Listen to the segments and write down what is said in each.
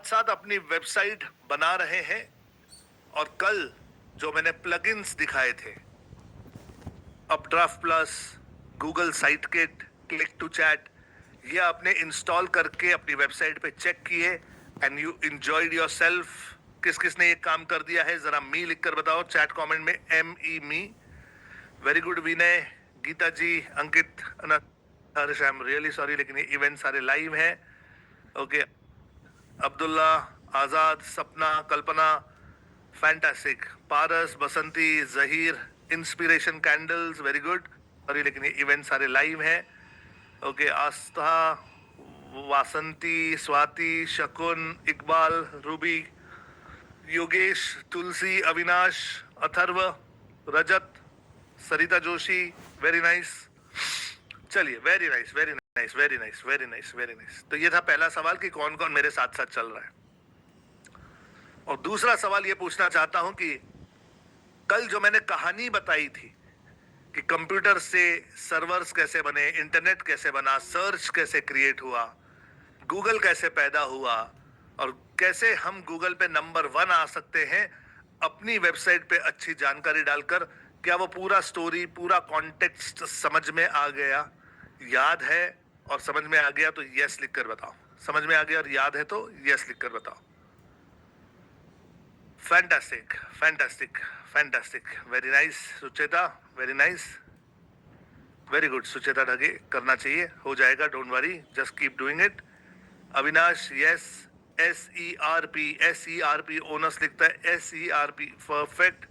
साथ अपनी वेबसाइट बना रहे हैं और कल जो मैंने प्लगइन्स दिखाए थे, Updraft Plus, Google Site Kit, click to chat, ये आपने इंस्टॉल करके अपनी वेबसाइट पे चेक किए एंड यू एंजॉयड योरसेल्फ। किस किस ने ये काम कर दिया है जरा मी लिखकर बताओ चैट कमेंट में, मी। Very good Vinay, Geeta ji, Ankit, Harsh, I am really sorry लेकिन ये इवेंट सारे लाइव हैं। Okay, Abdullah, Azad, Sapna, Kalpana, fantastic, Paras, Basanti, Zaheer, inspiration candles, very good. Sorry लेकिन ये इवेंट सारे लाइव हैं। ओके, आस्था, वासंती, स्वाति, शकुन, इकबाल, रूबी, योगेश, तुलसी, अविनाश, अथर्व, रजत, सरिता जोशी, वेरी नाइस। चलिए, very nice, very nice, very nice, very nice, very nice. तो ये था पहला सवाल कि कौन कौन मेरे साथ साथ चल रहा है। और दूसरा सवाल ये पूछना चाहता हूं कि कल जो मैंने कहानी बताई थी कि कंप्यूटर से सर्वर्स कैसे बने, इंटरनेट कैसे बना, सर्च कैसे क्रिएट हुआ, गूगल कैसे पैदा हुआ और कैसे हम गूगल पे नंबर 1 आ सकते हैं अपनी वेबसाइट पे अच्छी जानकारी डालकर, क्या वो पूरा स्टोरी, पूरा कॉन्टेक्स्ट समझ में आ गया, याद है और समझ में आ गया तो यस लिखकर बताओ। समझ में आ गया और याद है तो यस लिखकर बताओ। Fantastic, fantastic, fantastic, very nice Sucheta, very nice, very good Sucheta Dhage, करना चाहिए, हो जाएगा, don't worry, just keep doing it. Avinash yes, SERP owners लिखता है, SERP perfect,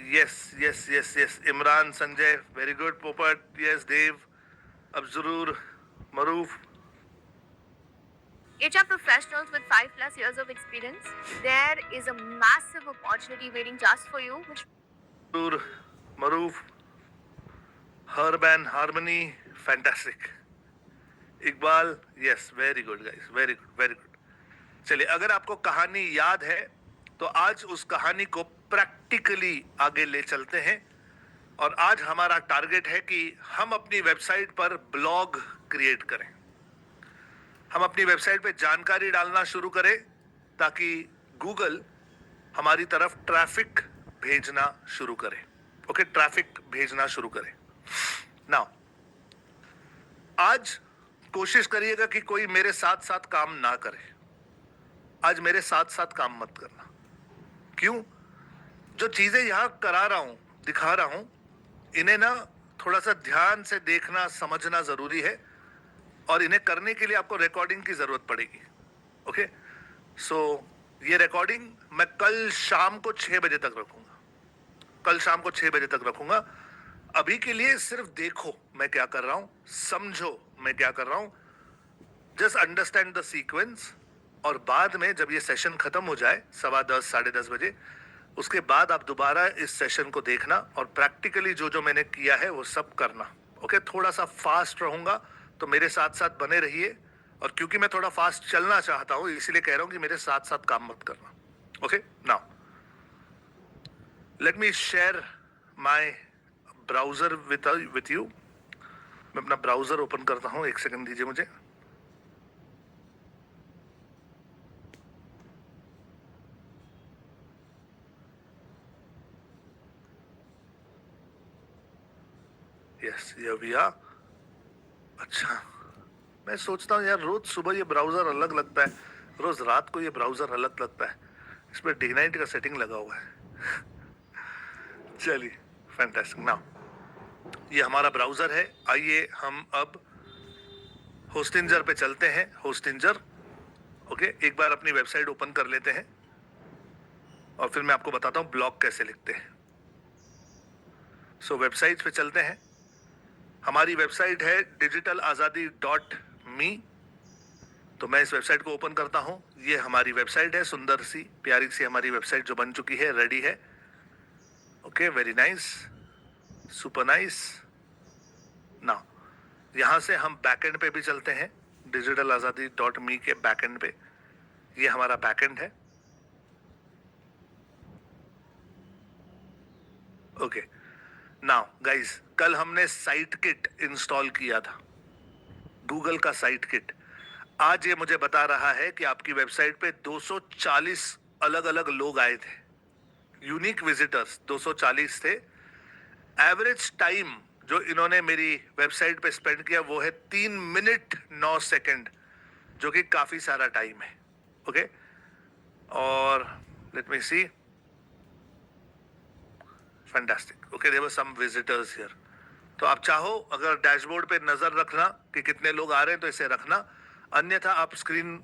yes yes yes yes. Imran, Sanjay, very good. Popat yes, Dev, अब्जुरूर, Maroof, HR professionals with 5+ years of experience, there is a massive opportunity waiting just for you, which Maroof, Harbain, harmony, fantastic, Iqbal yes, very good guys, very good, very good. चलिए, अगर आपको कहानी याद है तो आज उस कहानी को प्रैक्टिकली आगे ले चलते हैं। और आज हमारा टारगेट है कि हम अपनी वेबसाइट पर ब्लॉग क्रिएट करें, हम अपनी वेबसाइट पे जानकारी डालना शुरू करें ताकि गूगल हमारी तरफ ट्रैफिक भेजना शुरू करे। ओके, ट्रैफिक भेजना शुरू करे। नाउ, आज कोशिश करिएगा कि कोई मेरे साथ साथ काम ना करे। आज मेरे साथ साथ काम मत करना। क्यों? जो चीजें यहां करा रहा हूं, दिखा रहा हूं, इन्हें ना थोड़ा सा ध्यान से देखना, समझना जरूरी है और इन्हें करने के लिए आपको रिकॉर्डिंग की जरूरत पड़ेगी। ओके, सो ये रिकॉर्डिंग मैं कल शाम को 6 बजे तक रखूंगा। कल शाम को 6 बजे तक रखूंगा। अभी के लिए सिर्फ देखो मैं क्या कर रहा हूं, समझो मैं क्या कर रहा हूं, जस्ट अंडरस्टैंड द सीक्वेंस। और बाद में जब ये सेशन खत्म हो जाए 10:15, 10:30 बजे, उसके बाद आप दोबारा इस सेशन को देखना और प्रैक्टिकली जो जो मैंने किया है वो सब करना। ओके, थोड़ा सा फास्ट रहूंगा तो मेरे साथ साथ बने रहिए। और क्योंकि मैं थोड़ा फास्ट चलना चाहता हूं इसलिए कह रहा हूं कि मेरे साथ साथ काम मत करना। Okay, now let me share my browser with you. मैं अपना ब्राउजर ओपन करता हूं, एक सेकंड दीजिए मुझे। यस, ये भैया। अच्छा, मैं सोचता हूँ यार रोज सुबह ये ब्राउजर अलग लगता है, रोज रात को ये ब्राउजर अलग लगता है। इस पर डे नाइट का सेटिंग लगा हुआ है। चलिए, फैंटास्टिक। नाउ ये हमारा ब्राउजर है। आइए हम अब होस्टिंजर पे चलते हैं। होस्टिंजर, ओके, एक बार अपनी वेबसाइट ओपन कर लेते हैं और फिर मैं आपको बताता हूँ ब्लॉग कैसे लिखते हैं। सो वेबसाइट पे चलते हैं। हमारी वेबसाइट है digitalazadi.me। तो मैं इस वेबसाइट को ओपन करता हूं। ये हमारी वेबसाइट है, सुंदर सी प्यारी सी हमारी वेबसाइट जो बन चुकी है, रेडी है। Okay, very nice, super nice. Now यहां से हम बैकएंड पे भी चलते हैं, digitalazadi.me के बैकएंड पे। ये हमारा बैकएंड है। ओके, नाउ गाइस, कल हमने साइट किट इंस्टॉल किया था, गूगल का साइट किट। आज ये मुझे बता रहा है कि आपकी वेबसाइट पे 240 अलग अलग लोग आए थे, यूनिक विजिटर्स 240 थे। एवरेज टाइम जो इन्होंने मेरी वेबसाइट पे स्पेंड किया वो है 3 मिनट 9 सेकंड, जो कि काफी सारा टाइम है। ओके, और let me see, fantastic. Okay, there were some visitors here. तो आप चाहो अगर डैशबोर्ड पे नजर रखना कि कितने लोग आ रहे हैं तो इसे रखना, अन्यथा आप स्क्रीन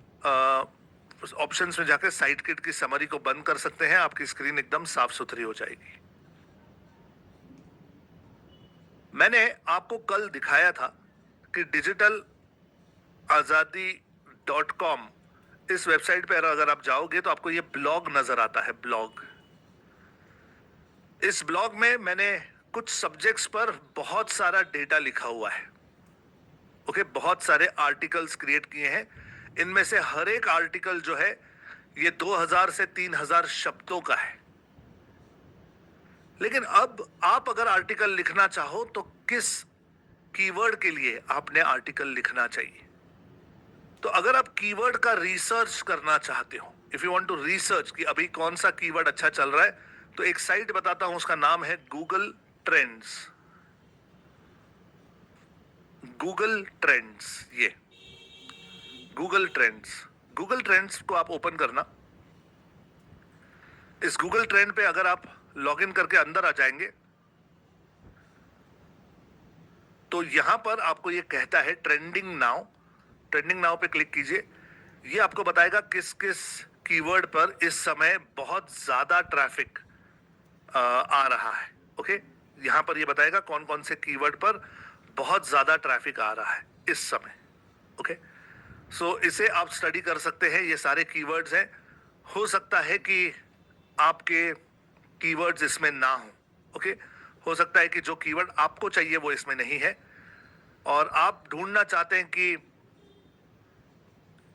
ऑप्शंस में जाकर साइट किट की समरी को बंद कर सकते हैं। आपकी स्क्रीन एकदम साफ सुथरी हो जाएगी। मैंने आपको कल दिखाया था कि डिजिटल आजादी.com, इस वेबसाइट पर अगर आप जाओगे तो आपको ये ब्लॉग नजर आता है, ब्लॉग। इस ब्लॉग में मैंने कुछ सब्जेक्ट्स पर बहुत सारा डेटा लिखा हुआ है। ओके, बहुत सारे आर्टिकल्स क्रिएट किए हैं। इनमें से हर एक आर्टिकल जो है ये 2000 से 3000 शब्दों का है। लेकिन अब आप अगर आर्टिकल लिखना चाहो तो किस कीवर्ड के लिए आपने आर्टिकल लिखना चाहिए? तो अगर आप कीवर्ड का रिसर्च करना चाहते हो, if you want to research कि अभी कौन सा कीवर्ड अच्छा चल रहा है, तो एक साइट बताता हूं, उसका नाम है गूगल ट्रेंड्स। गूगल ट्रेंड्स, ये गूगल ट्रेंड्स। गूगल ट्रेंड्स को आप ओपन करना। इस गूगल ट्रेंड पे अगर आप लॉगिन करके अंदर आ जाएंगे तो यहां पर आपको ये कहता है ट्रेंडिंग नाउ। ट्रेंडिंग नाउ पे क्लिक कीजिए। ये आपको बताएगा किस किस कीवर्ड पर इस समय बहुत ज्यादा ट्रैफिक आ रहा है। ओके, यहां पर ये बताएगा कौन कौन से कीवर्ड पर बहुत ज्यादा ट्रैफिक आ रहा है इस समय। ओके, सो इसे आप स्टडी कर सकते हैं। ये सारे कीवर्ड्स हैं। हो सकता है कि आपके कीवर्ड्स इसमें ना हो। ओके, हो सकता है कि जो कीवर्ड आपको चाहिए वो इसमें नहीं है, और आप ढूंढना चाहते हैं कि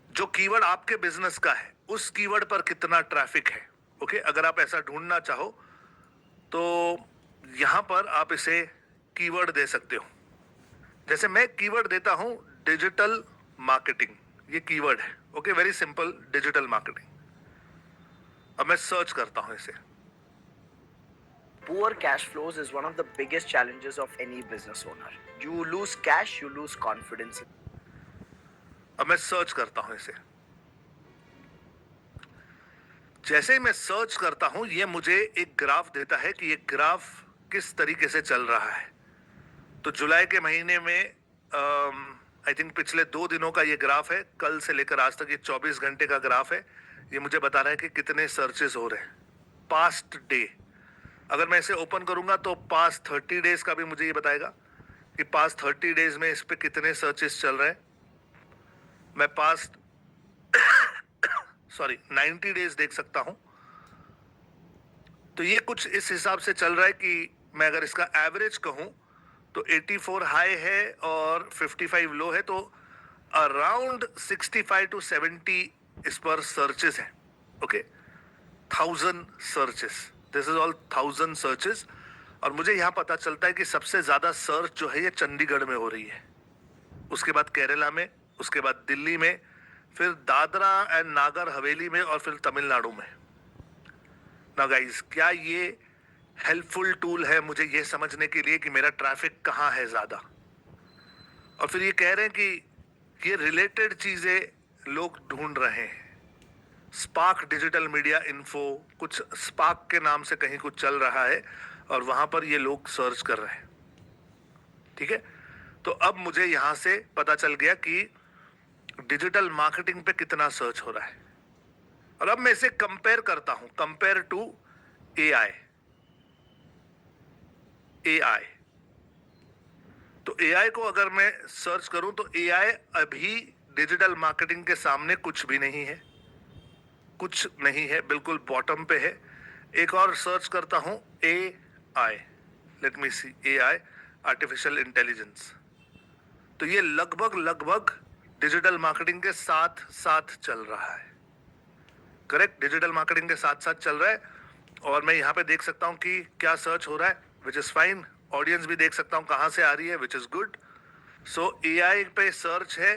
जो कीवर्ड आपके बिजनेस का है उस कीवर्ड पर कितना ट्रैफिक है। ओके, अगर आप ऐसा ढूंढना चाहो तो यहां पर आप इसे कीवर्ड दे सकते हो। जैसे मैं कीवर्ड देता हूं डिजिटल मार्केटिंग, ये कीवर्ड है। Okay, very simple, digital marketing. अब मैं सर्च करता हूं इसे। Poor cash flows is one of the biggest challenges of any business owner. You lose cash, you lose confidence. अब मैं सर्च करता हूं इसे। जैसे ही मैं सर्च करता हूं ये मुझे एक ग्राफ देता है कि ये ग्राफ किस तरीके से चल रहा है। तो जुलाई के महीने में आई थिंक पिछले 2 दिनों का ये ग्राफ है, कल से लेकर आज तक ये 24 घंटे का ग्राफ है। ये मुझे बता रहा है कि कितने सर्चेस हो रहे हैं पास्ट डे। अगर मैं इसे ओपन करूंगा तो पास्ट 30 डेज का भी मुझे ये बताएगा कि पास्ट 30 डेज में इस पे कितने सर्चेस चल रहे हैं। मैं पास्ट 90 डेज देख सकता हूं। तो ये कुछ इस हिसाब से चल रहा है कि मैं अगर इसका एवरेज कहूं तो 84 हाई है और 55 लो है, तो अराउंड 65 to 70 इस पर सर्चेस हैं। Okay, 1000 searches, this is all 1000 searches. और मुझे यहाँ पता चलता है कि सबसे ज्यादा सर्च जो है ये चंडीगढ़ में हो रही है, उसके बाद केरला में, उसके बाद दिल्ली में, फिर दादरा एंड नागर हवेली में, और फिर तमिलनाडु में। ना गाइस, क्या ये हेल्पफुल टूल है मुझे ये समझने के लिए कि मेरा ट्रैफिक कहाँ है ज्यादा? और फिर ये कह रहे हैं कि ये रिलेटेड चीजें लोग ढूंढ रहे हैं। स्पार्क डिजिटल मीडिया इन्फो, कुछ स्पार्क के नाम से कहीं कुछ चल रहा है और वहां पर ये लोग सर्च कर रहे हैं। ठीक है, तो अब मुझे यहां से पता चल गया कि डिजिटल मार्केटिंग पे कितना सर्च हो रहा है। और अब मैं इसे कंपेयर करता हूं, कंपेयर टू एआई। तो एआई को अगर मैं सर्च करूं तो एआई अभी डिजिटल मार्केटिंग के सामने कुछ भी नहीं है, कुछ नहीं है, बिल्कुल बॉटम पे है। एक और सर्च करता हूं एआई, लेट मी सी, एआई, आर्टिफिशियल इंटेलिजेंस। तो ये लगभग डिजिटल मार्केटिंग के साथ साथ चल रहा है। करेक्ट, डिजिटल मार्केटिंग के साथ साथ चल रहा है। और मैं यहाँ पे देख सकता हूँ कि क्या सर्च हो रहा है, विच इज फाइन। ऑडियंस भी देख सकता हूँ कहाँ से आ रही है, which is good. So AI पे सर्च है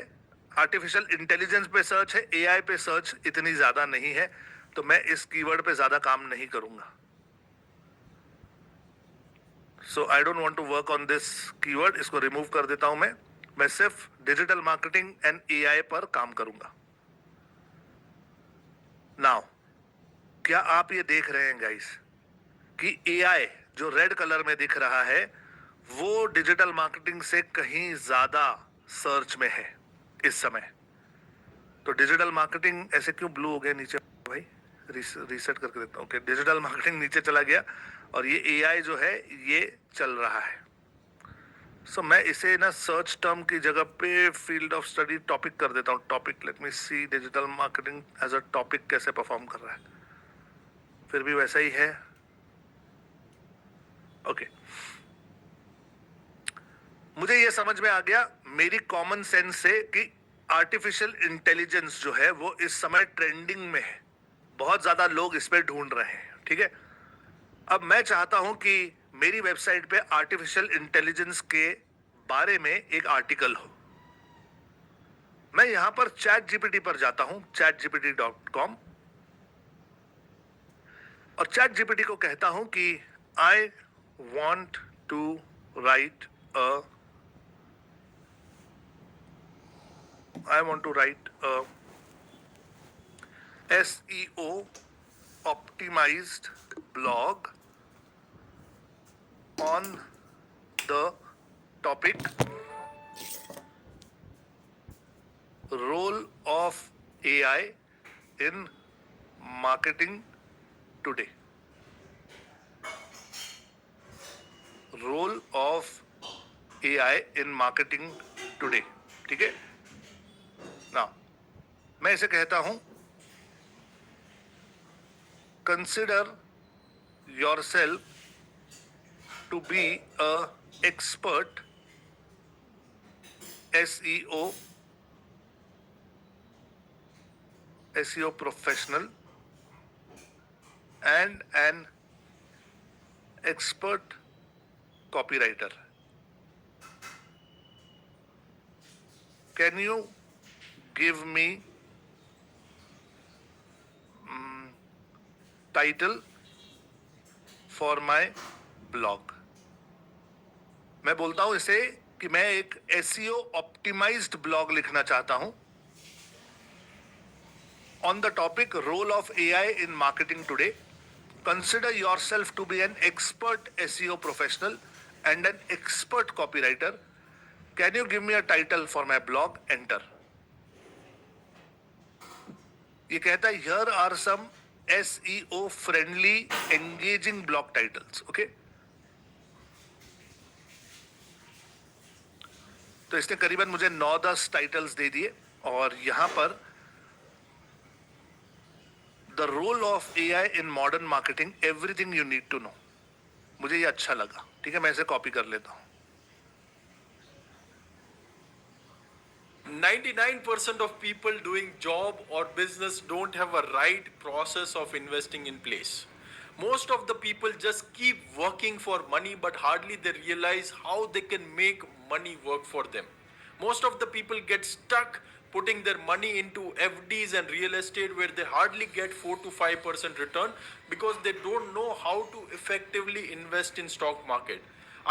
आर्टिफिशियल इंटेलिजेंस पे सर्च है, एआई पे सर्च इतनी ज्यादा नहीं है, तो मैं इस कीवर्ड पे ज्यादा काम नहीं करूंगा. So I don't want to work on this keyword. इसको रिमूव कर देता हूं मैं सिर्फ डिजिटल मार्केटिंग एंड एआई पर काम करूंगा. नाउ क्या आप ये देख रहे हैं गाइस कि एआई जो रेड कलर में दिख रहा है वो डिजिटल मार्केटिंग से कहीं ज्यादा सर्च में है इस समय. तो डिजिटल मार्केटिंग ऐसे क्यों ब्लू हो गया नीचे भाई? रीसेट करके देखता हूँ कि डिजिटल मार्केटिंग नीचे चला गया और ये एआई जो है ये चल रहा है. सो मैं इसे ना सर्च टर्म की जगह पे फील्ड ऑफ स्टडी टॉपिक कर देता हूँ. Topic, let me see digital marketing as a topic कैसे परफॉर्म कर रहा है. फिर भी वैसा ही है. ओके मुझे ये समझ में आ गया मेरी कॉमन सेंस से कि आर्टिफिशियल इंटेलिजेंस जो है वो इस समय ट्रेंडिंग में है. बहुत ज्यादा लोग इस पे ढूंढ रहे हैं. ठीक है, अब मैं चाहता हूं कि मेरी वेबसाइट पे आर्टिफिशियल इंटेलिजेंस के बारे में एक आर्टिकल हो. मैं यहां पर चैट जीपीटी पर जाता हूं, chatgpt.com, और चैट जीपीटी को कहता हूं कि I want to write a SEO optimized blog on the topic role of AI in marketing today. Role of AI in marketing today. ठीक है ना, मैं इसे कहता हूं consider yourself to be a expert SEO professional and an expert copywriter. Can you give me title for my blog? मैं बोलता हूं इसे कि मैं एक SEO ऑप्टिमाइज्ड ब्लॉग लिखना चाहता हूं on the topic role of AI in marketing today. Consider yourself to be an expert SEO professional and an expert copywriter. Can you give me a title for my blog? Enter. ये कहता है here are some SEO friendly engaging blog titles. Okay? तो इसने करीबन मुझे 9-10 titles दे दिए और यहां पर the role of AI in modern marketing, everything you need to know. मुझे ये अच्छा लगा. ठीक है, मैं इसे कॉपी कर लेता हूं. 99% of people doing job or business don't have a right process of investing in place. Most of the people just keep working for money, but hardly they realize how they can make money work for them. Most of the people get stuck putting their money into FDs and real estate where they hardly get 4 to 5% return because they don't know how to effectively invest in stock market.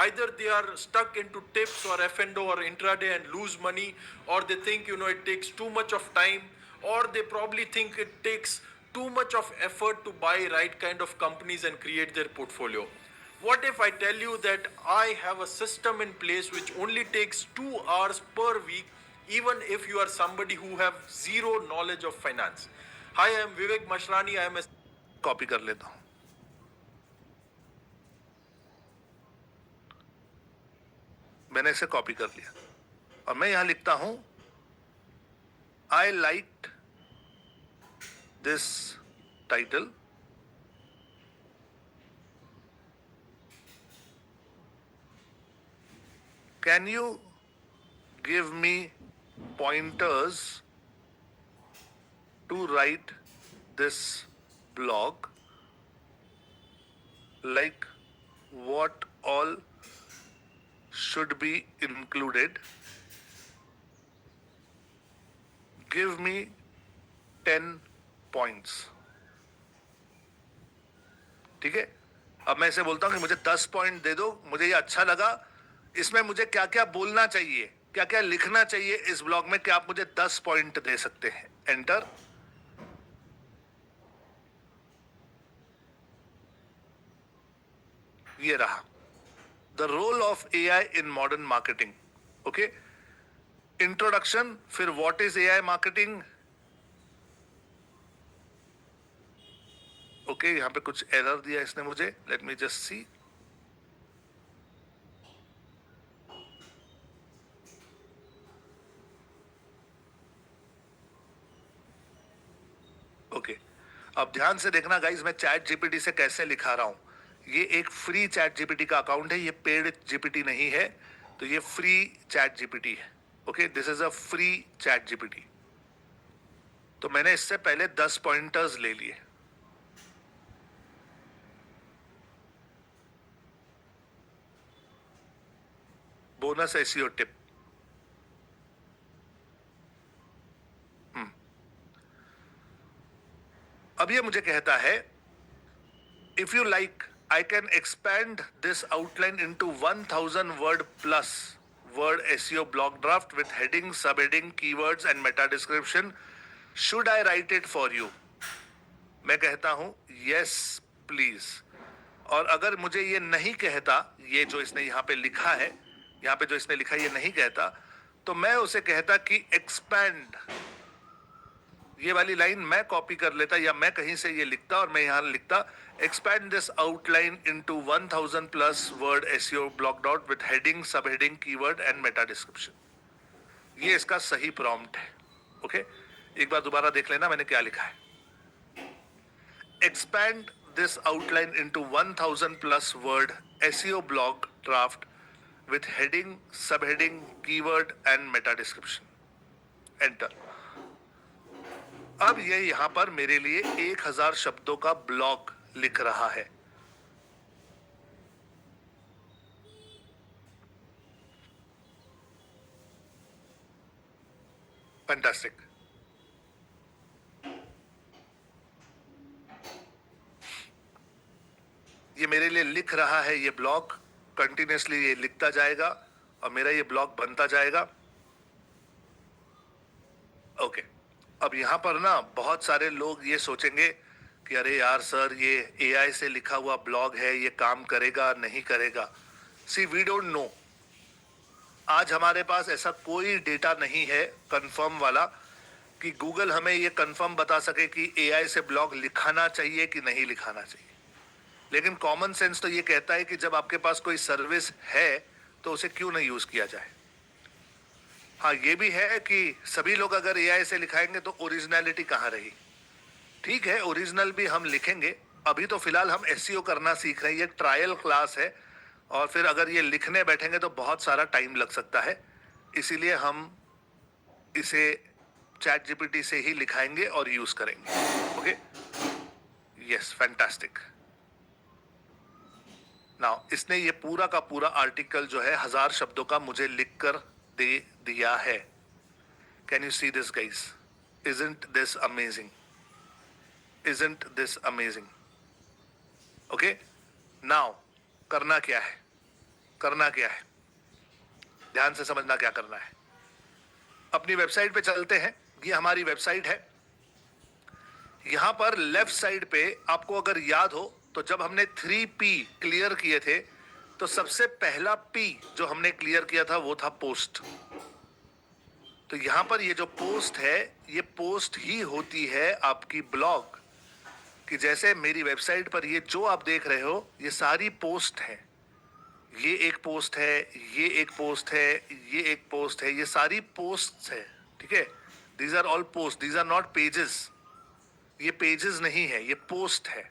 Either they are stuck into tips or F&O or intraday and lose money, or they think it takes too much of time, or they probably think it takes too much of effort to buy right kind of companies and create their portfolio. What if I tell you that I have a system in place which only takes 2 hours per week, even if you are somebody who have zero knowledge of finance? Hi, I am Vivek Mashrani. I am a copy कर लेता हूं. मैंने इसे copy कर लिया और मैं यहां लिखता हूं I like this title. Can you give me pointers to write this blog, like what all should be included give me 10 points. ठीक है, अब मैं इसे बोलता हूं कि मुझे 10 पॉइंट दे दो, मुझे ये अच्छा लगा, इसमें मुझे क्या क्या बोलना चाहिए, क्या क्या लिखना चाहिए इस ब्लॉग में, क्या आप मुझे 10 पॉइंट दे सकते हैं। एंटर। ये रहा the role of AI in modern marketing. Okay, introduction, फिर what is AI marketing. Okay, यहां पे कुछ एरर दिया इसने मुझे, let me just see. Okay, अब ध्यान से देखना गाइस, मैं चैट जीपीटी से कैसे लिखा रहा हूं। ये एक फ्री चैट जीपीटी का अकाउंट है, ये पेड जीपीटी नहीं है, तो ये फ्री चैट जीपीटी है। Okay, this is a free chat GPT. तो मैंने इससे पहले 10 पॉइंटर्स ले लिए। Bonus SEO tip. अब ये मुझे कहता है, if you like I can expand this outline into 1000 word plus word SEO blog draft with heading, sub heading, keywords and meta description. Should I right it for you? मैं कहता हूं yes please. और अगर मुझे ये नहीं कहता, ये जो इसने यहाँ पे लिखा है, यहाँ पे जो इसने लिखा है ये नहीं कहता, तो मैं उसे कहता कि एक्सपैंड। ये वाली लाइन मैं कॉपी कर लेता, या मैं कहीं से ये लिखता और मैं यहां लिखता, expand this outline into 1000 plus word SEO blog dot with heading, sub heading, keyword and meta description. ये इसका सही प्रॉम्प्ट है। ओके, एक बार दोबारा देख लेना मैंने क्या लिखा है। Expand this outline into 1000 plus word SEO blog draft with heading, sub heading, keyword and meta description. Enter. अब ये यहां पर मेरे लिए 1000 शब्दों का ब्लॉग लिख रहा है। फैंटास्टिक। ये मेरे लिए लिख रहा है, ये ब्लॉग कंटिन्यूसली ये लिखता जाएगा और मेरा ये ब्लॉग बनता जाएगा। ओके, अब यहां पर ना बहुत सारे लोग ये सोचेंगे कि अरे यार सर, ये एआई से लिखा हुआ ब्लॉग है, ये काम करेगा नहीं करेगा। सी, वी डोंट नो। आज हमारे पास ऐसा कोई डेटा नहीं है कंफर्म वाला कि गूगल हमें ये कंफर्म बता सके कि एआई से ब्लॉग लिखाना चाहिए कि नहीं लिखाना चाहिए। लेकिन कॉमन सेंस तो ये कहता है कि जब आपके पास कोई सर्विस है तो उसे क्यों नहीं यूज किया जाए। हाँ, ये भी है कि सभी लोग अगर एआई से लिखाएंगे तो ओरिजिनलिटी कहाँ रही। ठीक है, ओरिजिनल भी हम लिखेंगे, अभी तो फिलहाल हम एसईओ करना सीख रहे हैं, ये ट्रायल क्लास है, और फिर अगर ये लिखने बैठेंगे तो बहुत सारा टाइम लग सकता है। इसीलिए हम इसे चैट जीपीटी से ही लिखाएंगे और यूज करेंगे। Okay, yes, fantastic. नाउ इसने ये पूरा का पूरा आर्टिकल जो है 1000 शब्दों का मुझे लिखकर दे दिया है। Can you see this guys? Isn't this amazing? Isn't this amazing? Okay, now करना क्या है, करना क्या है, ध्यान से समझना क्या करना है। अपनी वेबसाइट पे चलते हैं, ये हमारी वेबसाइट है। यहां पर लेफ्ट साइड पे आपको अगर याद हो तो जब हमने 3P क्लियर किए थे तो सबसे पहला P जो हमने क्लियर किया था वो था पोस्ट। तो यहां पर ये जो पोस्ट है, ये पोस्ट ही होती है आपकी ब्लॉग। कि जैसे मेरी वेबसाइट पर ये जो आप देख रहे हो ये सारी पोस्ट है, ये एक पोस्ट है, ये एक पोस्ट है, ये एक पोस्ट है, ये सारी पोस्ट्स है। ठीक है, these are all post, these are not pages. ये पेजेस नहीं है, ये पोस्ट है।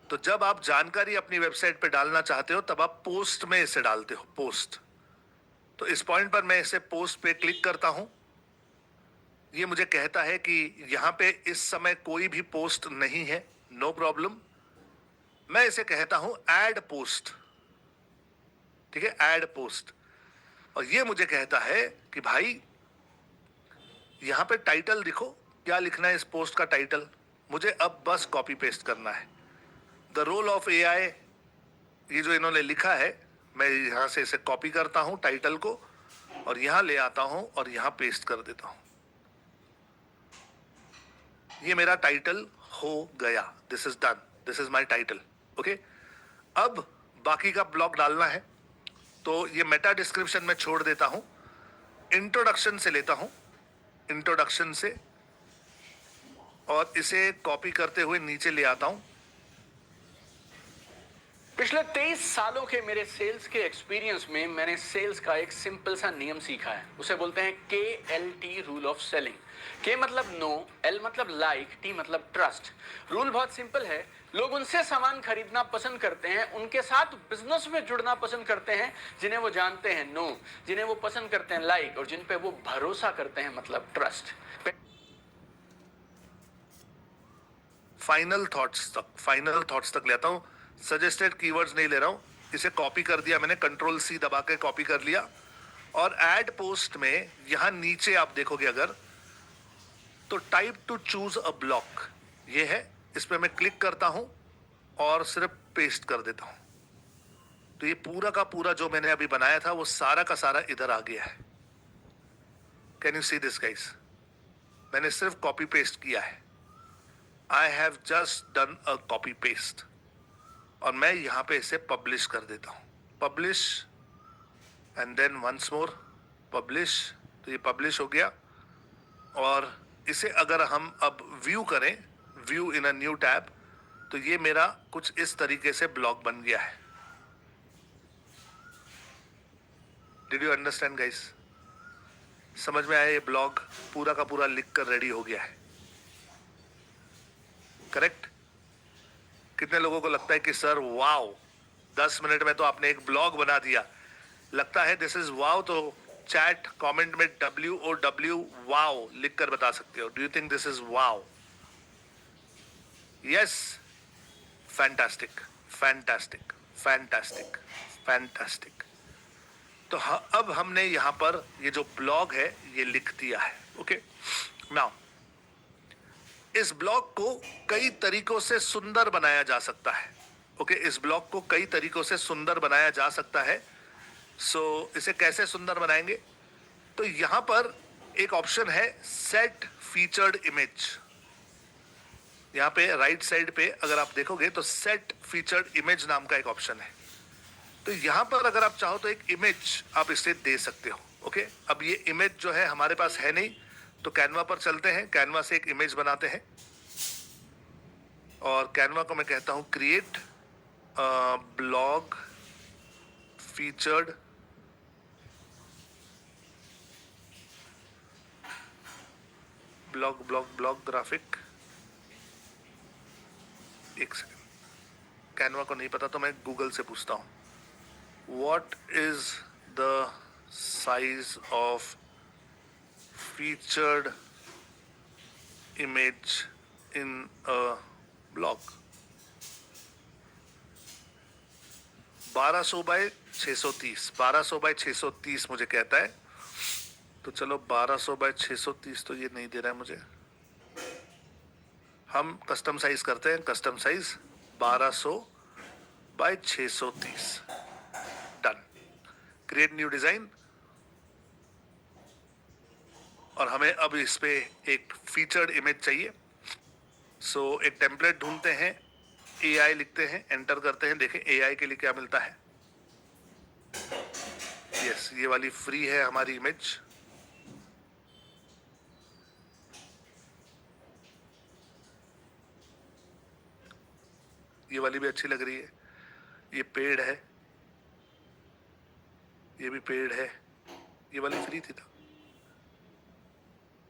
तो जब आप जानकारी अपनी वेबसाइट पे डालना चाहते हो तब आप पोस्ट में इसे डालते हो, पोस्ट। तो इस पॉइंट पर मैं इसे पोस्ट पे क्लिक करता हूं। ये मुझे कहता है कि यहां पे इस समय कोई भी पोस्ट नहीं है, नो प्रॉब्लम। मैं इसे कहता हूं ऐड पोस्ट। ठीक है, ऐड पोस्ट। और ये मुझे कहता है कि भाई यहाँ पे टाइटल देखो, क्या लिखना है इस पोस्ट का टाइटल, मुझे अब बस कॉपी पेस्ट करना है। द रोल ऑफ एआई, ये जो इन्होंने लिखा है, मैं यहाँ से इसे कॉपी करता हूँ टाइटल को और यहाँ ले आता हूँ और यहाँ पेस्ट कर देता हूँ। ये मेरा टाइटल हो गया। This is done, this is my title. Okay, अब बाकी का ब्लॉक डालना है, तो ये मेटा डिस्क्रिप्शन में छोड़ देता हूं, इंट्रोडक्शन से लेता हूं, इंट्रोडक्शन से, और इसे कॉपी करते हुए नीचे ले आता हूं। पिछले 23 सालों के मेरे सेल्स के एक्सपीरियंस में मैंने सेल्स का एक सिंपल सा नियम सीखा है। उसे बोलते हैं KLT rule of selling. K मतलब नो, L मतलब लाइक, T मतलब ट्रस्ट। रूल बहुत सिंपल है, लोग उनसे सामान खरीदना पसंद करते हैं, उनके साथ बिजनेस में जुड़ना पसंद करते हैं जिन्हें वो जानते हैं नो, जिन्हें वो पसंद करते हैं लाइक, और जिन पे वो भरोसा करते हैं मतलब ट्रस्ट। फाइनल थॉट्स तक लेता हूं। सजेस्टेड कीवर्ड्स नहीं ले रहा हूं, इसे कॉपी कर दिया मैंने, कंट्रोल C दबा के कॉपी कर लिया। और ऐड पोस्ट में यहां नीचे आप देखोगे अगर, तो type two choose a block ये है, इस पे मैं क्लिक करता हूं और सिर्फ पेस्ट कर देता हूं। तो ये पूरा का पूरा जो मैंने अभी बनाया था वो सारा का सारा इधर आ गया है। Can you see this guys? मैंने सिर्फ कॉपी पेस्ट किया है। I have just done a copy paste, और मैं यहां पे इसे पब्लिश कर देता हूं। Publish and then once more publish, तो ये पब्लिश हो गया। और इसे अगर हम अब व्यू करें, view in a new tab, तो ये मेरा कुछ इस तरीके से ब्लॉग बन गया है। Did you understand guys? समझ में आया? ये ब्लॉग पूरा का पूरा लिख कर रेडी हो गया है। करेक्ट? कितने लोगों को लगता है कि सर वाओ, 10 मिनट में तो आपने एक ब्लॉग बना दिया, लगता है दिस इज वाओ? तो चैट कमेंट में WOW वाओ लिखकर बता सकते हो। Do you think this is wow? Yes, fantastic, fantastic, fantastic, fantastic. तो अब हमने यहां पर ये जो ब्लॉग है ये लिख दिया है। ओके, नाउ इस ब्लॉग को कई तरीकों से सुंदर बनाया जा सकता है। ओके, इस ब्लॉग को कई तरीकों से सुंदर बनाया जा सकता है। सो इसे कैसे सुंदर बनाएंगे? तो यहां पर एक ऑप्शन है सेट फीचर्ड इमेज। यहां पे राइट साइड पे अगर आप देखोगे तो सेट फीचर्ड इमेज नाम का एक ऑप्शन है। तो यहां पर अगर आप चाहो तो एक इमेज आप इसे दे सकते हो। ओके, अब ये इमेज जो है हमारे पास है नहीं, तो कैनवा पर चलते हैं, कैनवा से एक इमेज बनाते हैं, और कैनवा को मैं कहता हूं create blog featured blog graphic. एक सेकंड, कैनवा को नहीं पता तो मैं गूगल से पूछता हूं, what is the size of featured image in a blog? 1200 by 630, 1200 by 630 मुझे कहता है। तो चलो 1200 बाय 630 तो ये नहीं दे रहा है मुझे, हम कस्टम साइज करते हैं। Custom size 1200 by 630, done. Create new design, और हमें अब इस पे एक फीचर्ड इमेज चाहिए। सो एक टेम्पलेट ढूंढते हैं, AI लिखते हैं, एंटर करते हैं, देखें AI के लिए क्या मिलता है। यस, ये वाली फ्री है हमारी इमेज। ये वाली भी अच्छी लग रही है। ये पेड है, ये भी पेड है, ये वाली फ्री थी था,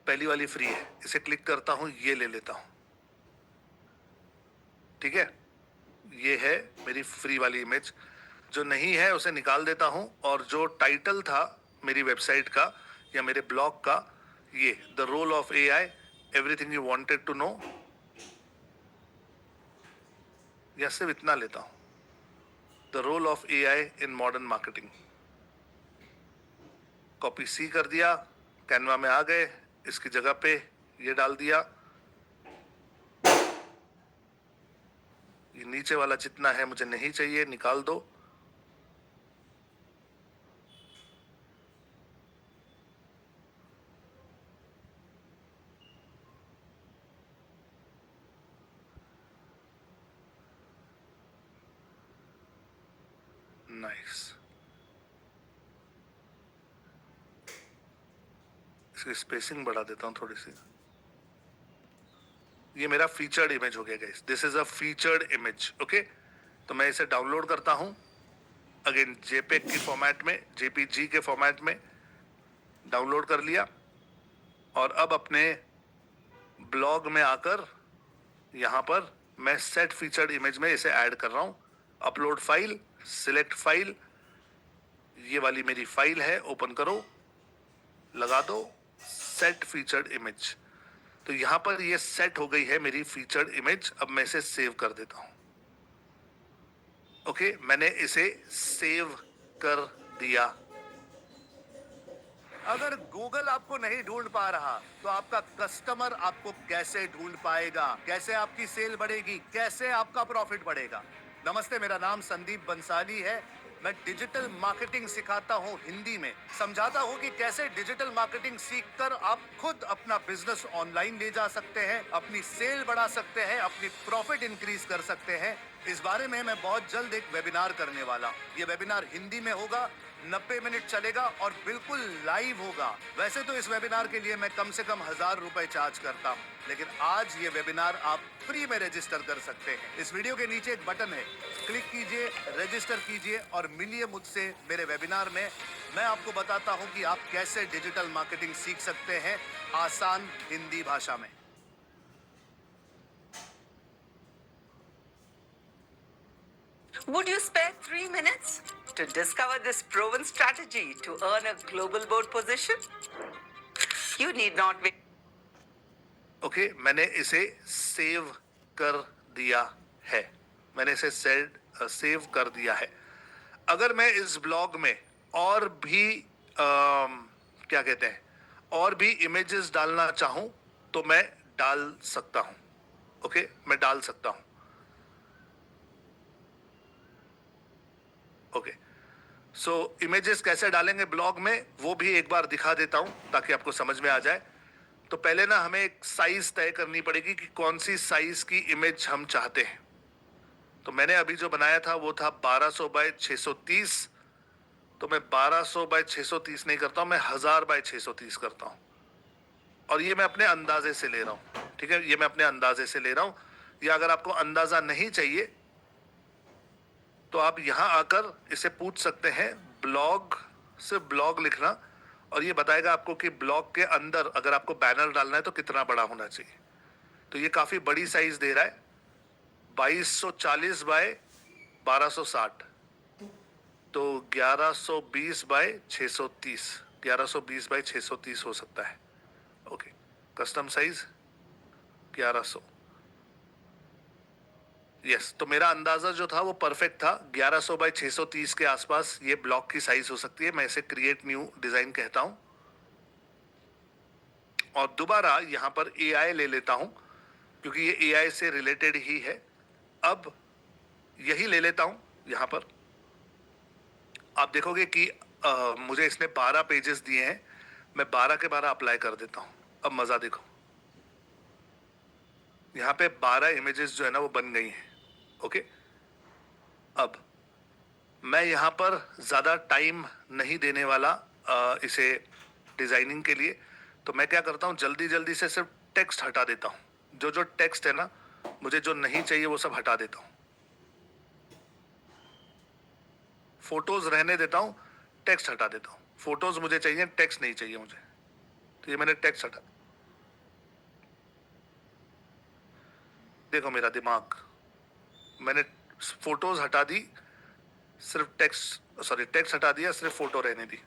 पहली वाली फ्री है। इसे क्लिक करता हूं, ये ले लेता हूं, ठीक है। ये है मेरी फ्री वाली इमेज। जो नहीं है उसे निकाल देता हूं, और जो टाइटल था मेरी वेबसाइट का या मेरे ब्लॉग का, ये the role of AI, everything you wanted to know, या सिर्फ इतना लेता हूं, the role of AI in modern marketing. Copy C कर दिया, कैनवा में आ गए, इसकी जगह पे ये डाल दिया। ये नीचे वाला जितना है मुझे नहीं चाहिए, निकाल दो। नाइस। इसकी स्पेसिंग बढ़ा देता हूं थोड़ी सी। ये मेरा फीचर्ड इमेज हो गया guys. This is a featured image. Okay, तो मैं इसे डाउनलोड करता हूं अगेन जेपेग की फॉर्मेट में, जेपीजी के फॉर्मेट में डाउनलोड कर लिया। और अब अपने ब्लॉग में आकर यहां पर मैं सेट फीचर्ड इमेज में इसे ऐड कर रहा हूं। अपलोड फाइल, सिलेक्ट फाइल, ये वाली मेरी फाइल है, ओपन करो, लगा दो सेट फीचर्ड इमेज। तो यहां पर ये सेट हो गई है मेरी फीचर्ड इमेज। अब मैं इसे सेव कर देता हूं। ओके, मैंने इसे सेव कर दिया। अगर गूगल आपको नहीं ढूंढ पा रहा तो आपका कस्टमर आपको कैसे ढूंढ पाएगा? कैसे आपकी सेल बढ़ेगी? कैसे आपका प्रॉफिट बढ़ेगा? नमस्ते, मेरा नाम संदीप बंसाली है। मैं डिजिटल मार्केटिंग सिखाता हूं हिंदी में। समझाता हूं कि कैसे डिजिटल मार्केटिंग सीखकर आप खुद अपना बिजनेस ऑनलाइन ले जा सकते हैं, अपनी सेल बढ़ा सकते हैं, अपनी प्रॉफिट इंक्रीज कर सकते हैं। इस बारे में मैं बहुत जल्द एक वेबिनार करने वाला हूं। ये वेबिनार हिंदी में होगा, 90 मिनट चलेगा और बिल्कुल लाइव होगा। वैसे तो इस वेबिनार के लिए मैं कम से कम 1000 रुपए चार्ज करता हूं, लेकिन आज ये वेबिनार आप फ्री में रजिस्टर कर सकते हैं। इस वीडियो के नीचे एक बटन है, क्लिक कीजिए, रजिस्टर कीजिए और मिलिए मुझसे मेरे वेबिनार में। मैं आपको बताता हूं कि आप कैसे डिजिटल मार्केटिंग सीख सकते हैं आसान हिंदी भाषा में। Would you spare 3 minutes to discover this proven strategy to earn a global board position? You need not wait. Okay, मैंने इसे सेव कर दिया है। मैंने इसे सेव कर दिया है। अगर मैं इस ब्लॉग में और भी क्या कहते हैं, और भी इमेजेस डालना चाहूं तो मैं डाल सकता हूं। ओके, मैं डाल सकता हूं। ओके, सो इमेजेस कैसे डालेंगे ब्लॉग में वो भी एक बार दिखा देता हूं ताकि आपको समझ में आ जाए। तो पहले ना हमें एक साइज तय करनी पड़ेगी कि कौन सी साइज की इमेज हम चाहते हैं। तो मैंने अभी जो बनाया था वो था 1200 बाय 630। तो मैं 1200 बाय 630 नहीं करता हूं, मैं 1000 बाय 630 करता हूं। और ये मैं अपने अंदाजे से ले रहा हूं, ठीक है, ये मैं अपने अंदाजे से ले रहा हूं। या अगर आपको अंदाजा नहीं चाहिए तो आप यहां आकर इसे पूछ सकते हैं, ब्लॉग से ब्लॉग लिखना, और ये बताएगा आपको कि ब्लॉग के अंदर अगर आपको बैनर डालना है तो कितना बड़ा होना चाहिए। तो ये काफी बड़ी साइज दे रहा है, 2240 बाय 1260, तो 1120 बाय 630, 1120 बाय 630 हो सकता है। Okay, custom size 1100। यस, तो मेरा अंदाजा जो था वो परफेक्ट था। 1100 बाय 630 के आसपास ये ब्लॉक की साइज हो सकती है। मैं इसे क्रिएट न्यू डिजाइन कहता हूं और दोबारा यहां पर एआई ले लेता हूं क्योंकि ये एआई से रिलेटेड ही है। अब यही ले लेता हूं यहां पर। आप देखोगे कि मुझे इसने 12 पेजेस दिए हैं। मैं 12 के 12 अप्लाई कर देता हूं। अब मजा देखो, यहां पे 12 इमेजेस जो है ना वो बन गई हैं। ओके, अब मैं यहां पर ज्यादा टाइम नहीं देने वाला इसे डिजाइनिंग के लिए। तो मैं क्या करता हूं, जल्दी जल्दी से सिर्फ टेक्स्ट हटा देता हूं। जो जो टेक्स्ट है ना, मुझे जो नहीं चाहिए वो सब हटा देता हूं। फोटोज रहने देता हूं, टेक्स्ट हटा देता हूं। फोटोज मुझे चाहिए, टेक्स्ट नहीं चाहिए मुझे। तो ये मैंने टेक्स्ट हटा। देखो मेरा दिमाग, मैंने फोटोज हटा दी, सिर्फ टेक्स्ट हटा दिया, सिर्फ फोटो रहने दी।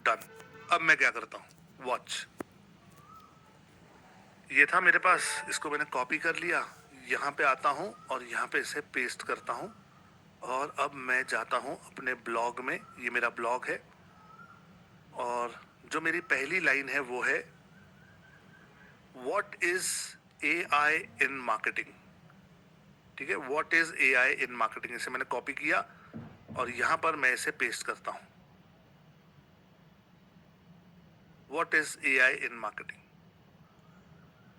डन। अब मैं क्या करता हूँ, वॉच। ये था मेरे पास, इसको मैंने कॉपी कर लिया, यहाँ पे आता हूँ और यहाँ पे इसे पेस्ट करता हूँ। और अब मैं जाता हूँ अपने ब्लॉग में, ये मेरा ब्लॉग है, और जो मेरी पहली लाइन है वो है what is AI in marketing. ठीक है, what is AI in marketing, इसे मैंने कॉपी किया और यहां पर मैं इसे पेस्ट करता हूं। What is AI in marketing,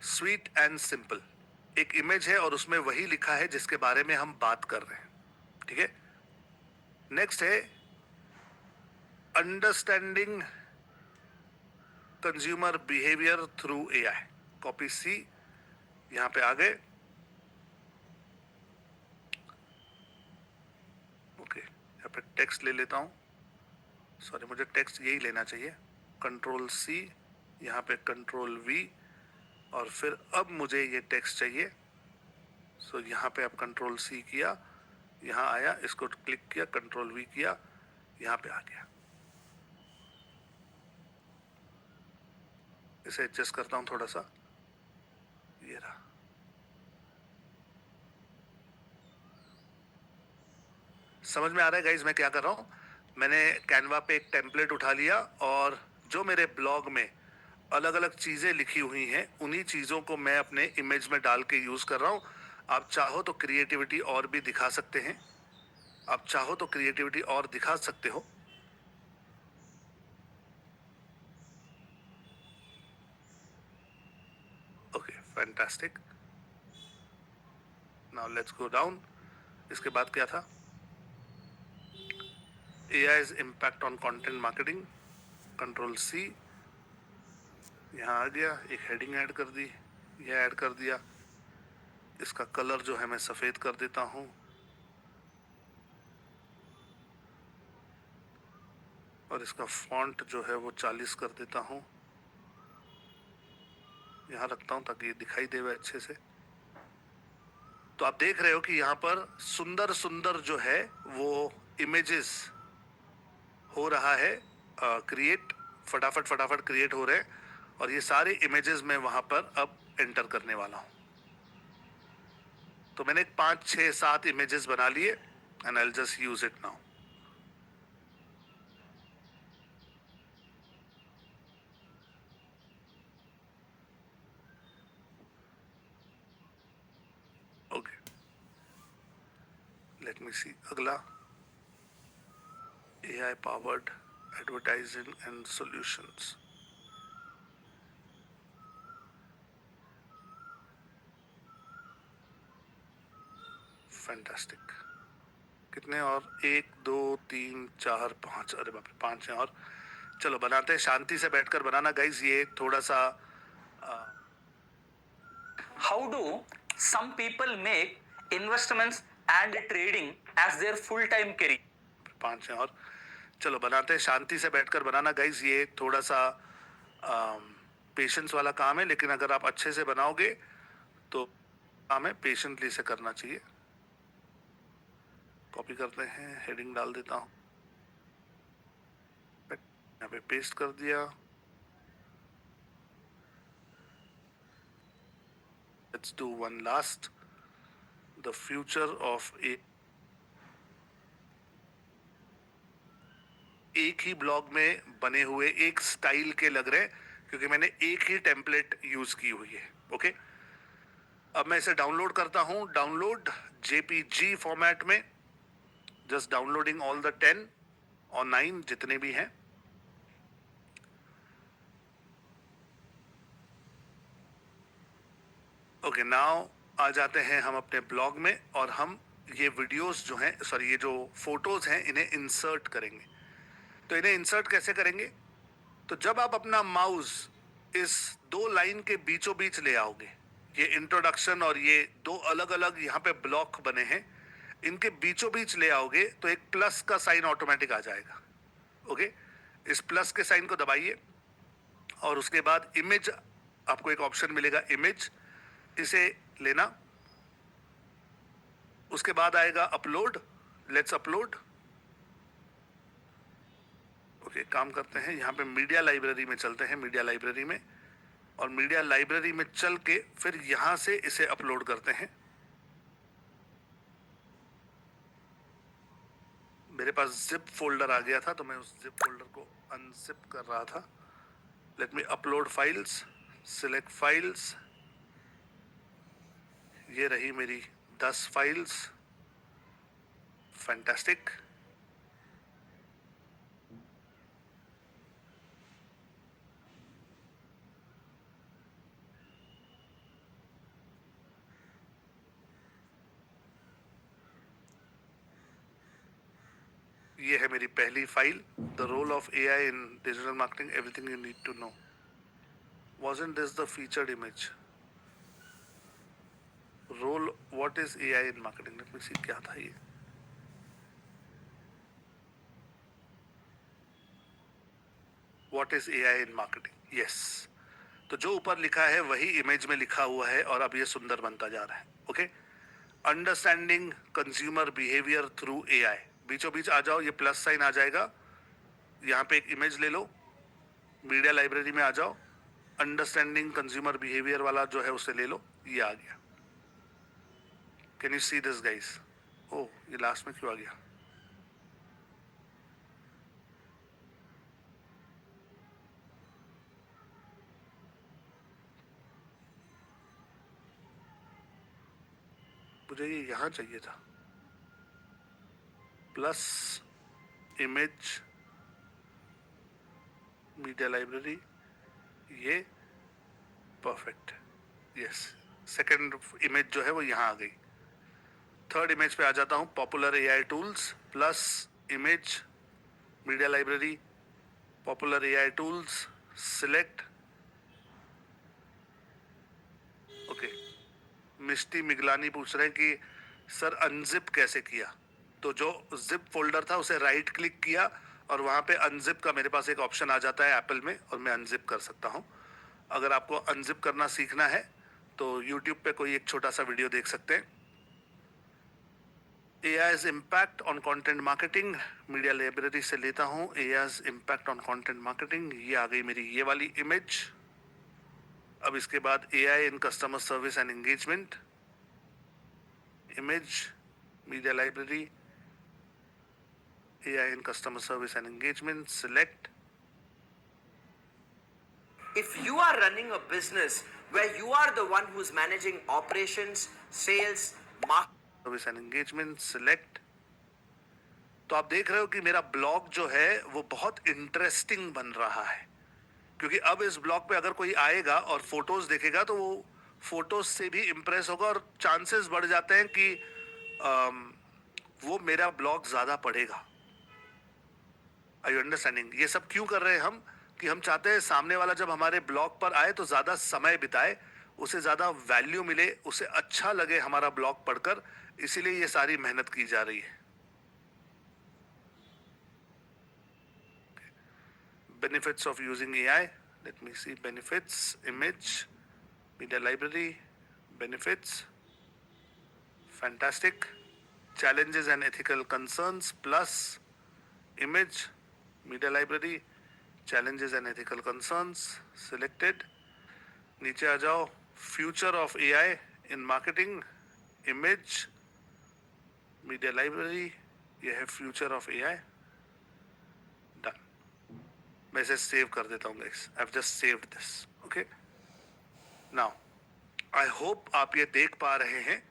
sweet and simple. एक इमेज है और उसमें वही लिखा है जिसके बारे में हम बात कर रहे हैं। ठीक है, नेक्स्ट है understanding consumer behaviour through AI। Copy see, यहां पे आ गए। ओके, यहाँ पे टेक्स्ट ले लेता हूँ, सॉरी मुझे टेक्स्ट यही लेना चाहिए। कंट्रोल सी, यहाँ पे कंट्रोल V, और फिर अब मुझे ये टेक्स्ट चाहिए। सो यहाँ पे अब कंट्रोल C किया, यहाँ आया, इसको क्लिक किया, कंट्रोल V किया, यहाँ पे आ गया। इसे एडजस्ट करता हूँ थोड़ा सा, ये रहा। समझ में आ रहा है गाइज मैं क्या कर रहा हूँ? मैंने कैनवा पे एक टेम्पलेट उठा लिया और जो मेरे ब्लॉग में अलग अलग चीजें लिखी हुई हैं उन्हीं चीजों को मैं अपने इमेज में डाल के यूज कर रहा हूँ। आप चाहो तो क्रिएटिविटी और भी दिखा सकते हैं, आप चाहो तो क्रिएटिविटी और दिखा सकते हो। Okay, fantastic. Now let's go down. इसके बाद क्या था? AI's impact on content marketing, control C, यहाँ आ गया, एक हेडिंग ऐड कर दी, यह ऐड कर दिया। इसका कलर जो है मैं सफ़ेद कर देता हूँ, और इसका फॉन्ट जो है वो 40 कर देता हूँ, यहाँ रखता हूँ ताकि ये दिखाई देवे अच्छे से। तो आप देख रहे हो कि यहाँ पर सुंदर सुंदर जो है वो इमेजेस हो रहा है क्रिएट, फटाफट फटाफट क्रिएट हो रहे हैं, और ये सारे इमेजेस मैं वहां पर अब एंटर करने वाला हूं। तो मैंने 5, 6, 7 इमेजेस बना लिए and I will just use it now. Okay, let me see अगला, AI powered advertising and solutions। फैंटास्टिक। कितने और? 1, 2, 3, 4, 5, अरे बाप रे 5 हैं और। चलो बनाते हैं, शांति से बैठकर बनाना गाइज, ये थोड़ा सा How do some people make investments and trading as their full-time career? 5 हैं और। चलो बनाते हैं, शांति से बैठकर बनाना गाइज, ये थोड़ा सा पेशेंस वाला काम है, लेकिन अगर आप अच्छे से बनाओगे तो काम है, पेशेंटली से करना चाहिए। कॉपी करते हैं, हेडिंग डाल देता हूँ, यहाँ पे पेस्ट कर दिया। Let's do one last, the future of एक ही ब्लॉग में बने हुए एक स्टाइल के लग रहे हैं क्योंकि मैंने एक ही टेम्पलेट यूज की हुई है। ओके, अब मैं इसे डाउनलोड करता हूं, डाउनलोड JPG फॉर्मेट में, जस्ट डाउनलोडिंग ऑल द 10 और 9 जितने भी हैं। ओके, नाउ आ जाते हैं हम अपने ब्लॉग में और हम ये वीडियोस जो हैं, सॉरी ये जो फोटोज हैं, इन्हें इंसर्ट करेंगे। तो इन्हें इंसर्ट कैसे करेंगे? तो जब आप अपना माउस इस 2 लाइन के बीचों बीच ले आओगे, ये इंट्रोडक्शन और ये 2 अलग अलग यहाँ पे ब्लॉक बने हैं, इनके बीचों बीच ले आओगे तो एक प्लस का साइन ऑटोमेटिक आ जाएगा। ओके, इस प्लस के साइन को दबाइए और उसके बाद इमेज, आपको एक ऑप्शन मिलेगा इमेज, इसे लेना। उसके बाद आएगा अपलोड, लेट्स अपलोड। ओके, काम करते हैं, यहाँ पे मीडिया लाइब्रेरी में चलते हैं, मीडिया लाइब्रेरी में, और मीडिया लाइब्रेरी में चल के फिर यहाँ से इसे अपलोड करते हैं। मेरे पास जिप फोल्डर आ गया था तो मैं उस जिप फोल्डर को अनजिप कर रहा था। Let me upload files, select files, ये रही मेरी 10 फाइल्स। फैंटास्टिक। ये है मेरी पहली file, the role of AI in digital marketing, everything you need to know. Wasn't this the featured image? Role, what is AI in marketing? Let me see, क्या था ये? What is AI in marketing? Yes. तो जो ऊपर लिखा है वही image में लिखा हुआ है और अब ये सुंदर बनता जा रहा है। Okay, understanding consumer behaviour through AI। बीचों बीच आ जाओ, ये प्लस साइन आ जाएगा, यहाँ पे एक इमेज ले लो, मीडिया लाइब्रेरी में आ जाओ, अंडरस्टैंडिंग कंज्यूमर बिहेवियर वाला जो है उसे ले लो, ये आ गया। Can you see this guys? Oh, ये लास्ट में क्यों आ गया? मुझे ये यहाँ चाहिए था, प्लस इमेज मीडिया लाइब्रेरी, ये परफेक्ट। यस, सेकंड इमेज जो है वो यहाँ आ गई। थर्ड इमेज पे आ जाता हूँ, popular AI tools plus image media library, popular AI tools, select. Okay, Mishti Miglani पूछ रहे हैं कि सर अनजिप कैसे किया? तो जो जिप फोल्डर था उसे राइट क्लिक किया और वहाँ पे अनजिप का मेरे पास एक ऑप्शन आ जाता है एप्पल में, और मैं अनजिप कर सकता हूँ। अगर आपको अनजिप करना सीखना है तो YouTube पे कोई एक छोटा सा वीडियो देख सकते हैं। AI's impact on content marketing, media library से लेता हूँ AI's impact on content marketing। ये आ गई मेरी ये वाली इमेज। अब इसके बाद AI in customer service and engagement, image media library, AI in customer service and engagement, select। If you are running a business where you are the one who's managing operations, sales, marketing, service and engagement, select. तो आप देख रहे हो कि मेरा blog जो है वो बहुत इंटरेस्टिंग बन रहा है, क्योंकि अब इस ब्लॉग पे अगर कोई आएगा और फोटोज देखेगा तो वो फोटोज से भी इंप्रेस होगा और चांसेस बढ़ जाते हैं कि वो मेरा ब्लॉग ज्यादा पढ़ेगा। Are you understanding? ये सब क्यों कर रहे हैं हम? कि हम चाहते हैं सामने वाला जब हमारे ब्लॉग पर आए तो ज्यादा समय बिताए, उसे ज्यादा वैल्यू मिले, उसे अच्छा लगे हमारा ब्लॉग पढ़कर, इसीलिए ये सारी मेहनत की जा रही है। Benefits of using AI, let me see, benefits, image media library, benefits, fantastic. challenges and ethical concerns plus image media library, challenges and ethical concerns, selected। नीचे आ जाओ, future of AI in marketing, image media library, ये है future of AI, done। मैं इसे save कर देता हूँ guys, I've just saved this, okay। now I hope आप ये देख पा रहे हैं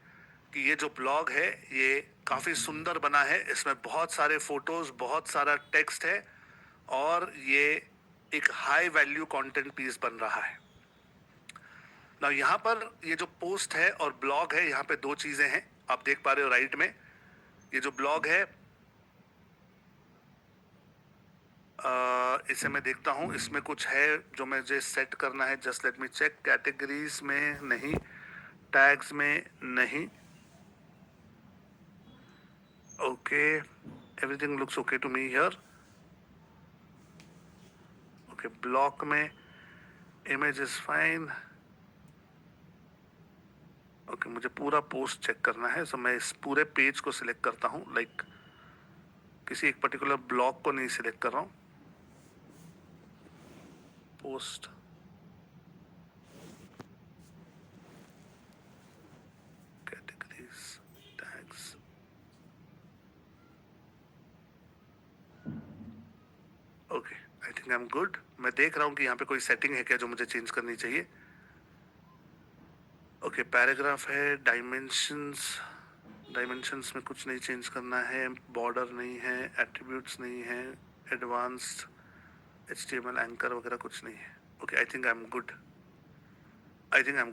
कि ये जो ब्लॉग है ये काफ़ी सुंदर बना है, इसमें बहुत सारे फोटोज, बहुत सारा टेक्स्ट है और ये एक हाई वैल्यू कंटेंट पीस बन रहा है। ना यहाँ पर ये जो पोस्ट है और ब्लॉग है, यहाँ पे दो चीज़ें हैं, आप देख पा रहे हो राइट में। ये जो ब्लॉग है इसे मैं देखता हूँ, इसमें कुछ है जो मुझे सेट करना है। Just let me check, categories में नहीं, टैग्स में नहीं, okay, everything looks okay to me here. Okay, block में इमेज इज फाइन। ओके, मुझे पूरा पोस्ट चेक करना है, सो मैं इस पूरे पेज को सिलेक्ट करता हूँ, लाइक किसी एक पर्टिकुलर ब्लॉक को नहीं सिलेक्ट कर रहा हूँ। Post, categories, tags. Okay, I think I am good. मैं देख रहा हूँ कि यहाँ पे कोई सेटिंग है क्या जो मुझे चेंज करनी चाहिए। ओके, पैराग्राफ है, डायमेंशंस में कुछ नहीं चेंज करना है, बॉर्डर नहीं है, एट्रीब्यूट्स नहीं है, एडवांस्ड HTML एंकर वगैरह कुछ नहीं है। Okay, I think I am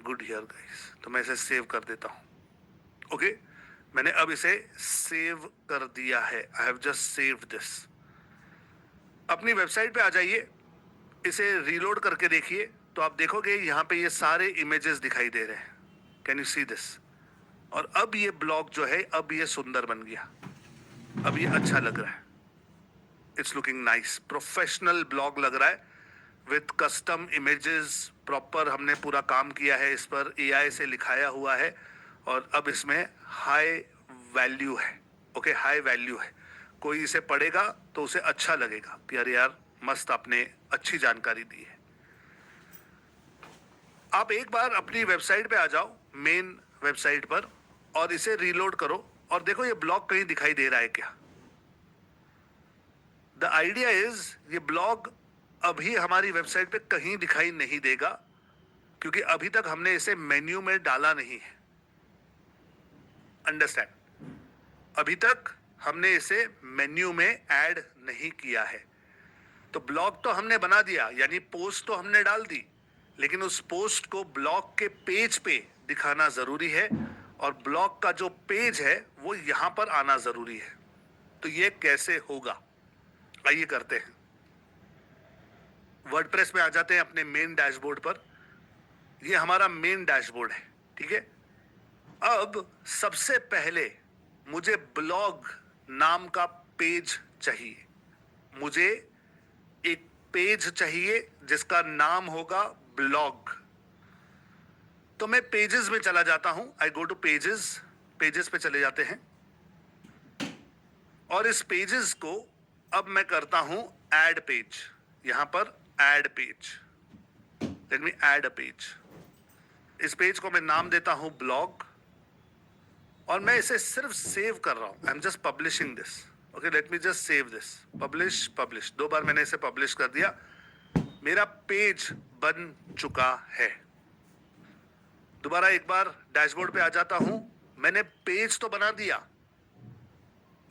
good here guys. तो मैं इसे सेव कर देता हूँ। ओके, मैंने अब इसे सेव कर दिया है। I have just saved this. अपनी वेबसाइट पे आ जाइए, इसे रीलोड करके देखिए तो आप देखोगे यहाँ पे ये सारे इमेजेस दिखाई दे रहे हैं। Can you see this? और अब ये ब्लॉग जो है, अब ये सुंदर बन गया, अब ये अच्छा लग रहा है। It's looking nice, professional blog लग रहा है विथ कस्टम इमेजेस। प्रॉपर हमने पूरा काम किया है इस पर, AI से लिखाया हुआ है और अब इसमें हाई वैल्यू है। ओके, हाई वैल्यू है। कोई इसे पढ़ेगा तो उसे अच्छा लगेगा कि अरे यार मस्त, आपने अच्छी जानकारी दी है। आप एक बार अपनी वेबसाइट पे आ जाओ, मेन वेबसाइट पर, और इसे रीलोड करो और देखो ये ब्लॉग कहीं दिखाई दे रहा है क्या। द आइडिया इज, ये ब्लॉग अभी हमारी वेबसाइट पे कहीं दिखाई नहीं देगा क्योंकि अभी तक हमने इसे मेन्यू में डाला नहीं है। अंडरस्टैंड? अभी तक हमने इसे मेन्यू में ऐड नहीं किया है। तो ब्लॉग तो हमने बना दिया, यानी पोस्ट तो हमने डाल दी, लेकिन उस पोस्ट को ब्लॉग के पेज पे दिखाना जरूरी है और ब्लॉग का जो पेज है वो यहां पर आना जरूरी है। तो ये कैसे होगा, आइए करते हैं। वर्डप्रेस में आ जाते हैं अपने मेन डैशबोर्ड पर। ये हमारा मेन डैशबोर्ड है, ठीक है। अब सबसे पहले मुझे ब्लॉग नाम का पेज चाहिए। मुझे एक पेज चाहिए जिसका नाम होगा ब्लॉग। तो मैं पेजेस में चला जाता हूं। आई गो टू पेजेस, पेजेस पे चले जाते हैं और इस पेजेस को अब मैं करता हूं ऐड पेज। यहां पर add page, let me add a page. इस पेज को मैं नाम देता हूं ब्लॉग और मैं इसे सिर्फ सेव कर रहा हूं। I am just publishing this. Okay, let me just save this. Publish, publish, 2 बार मैंने इसे पब्लिश कर दिया। मेरा पेज बन चुका है। दोबारा एक बार डैशबोर्ड पे आ जाता हूं। मैंने पेज तो बना दिया,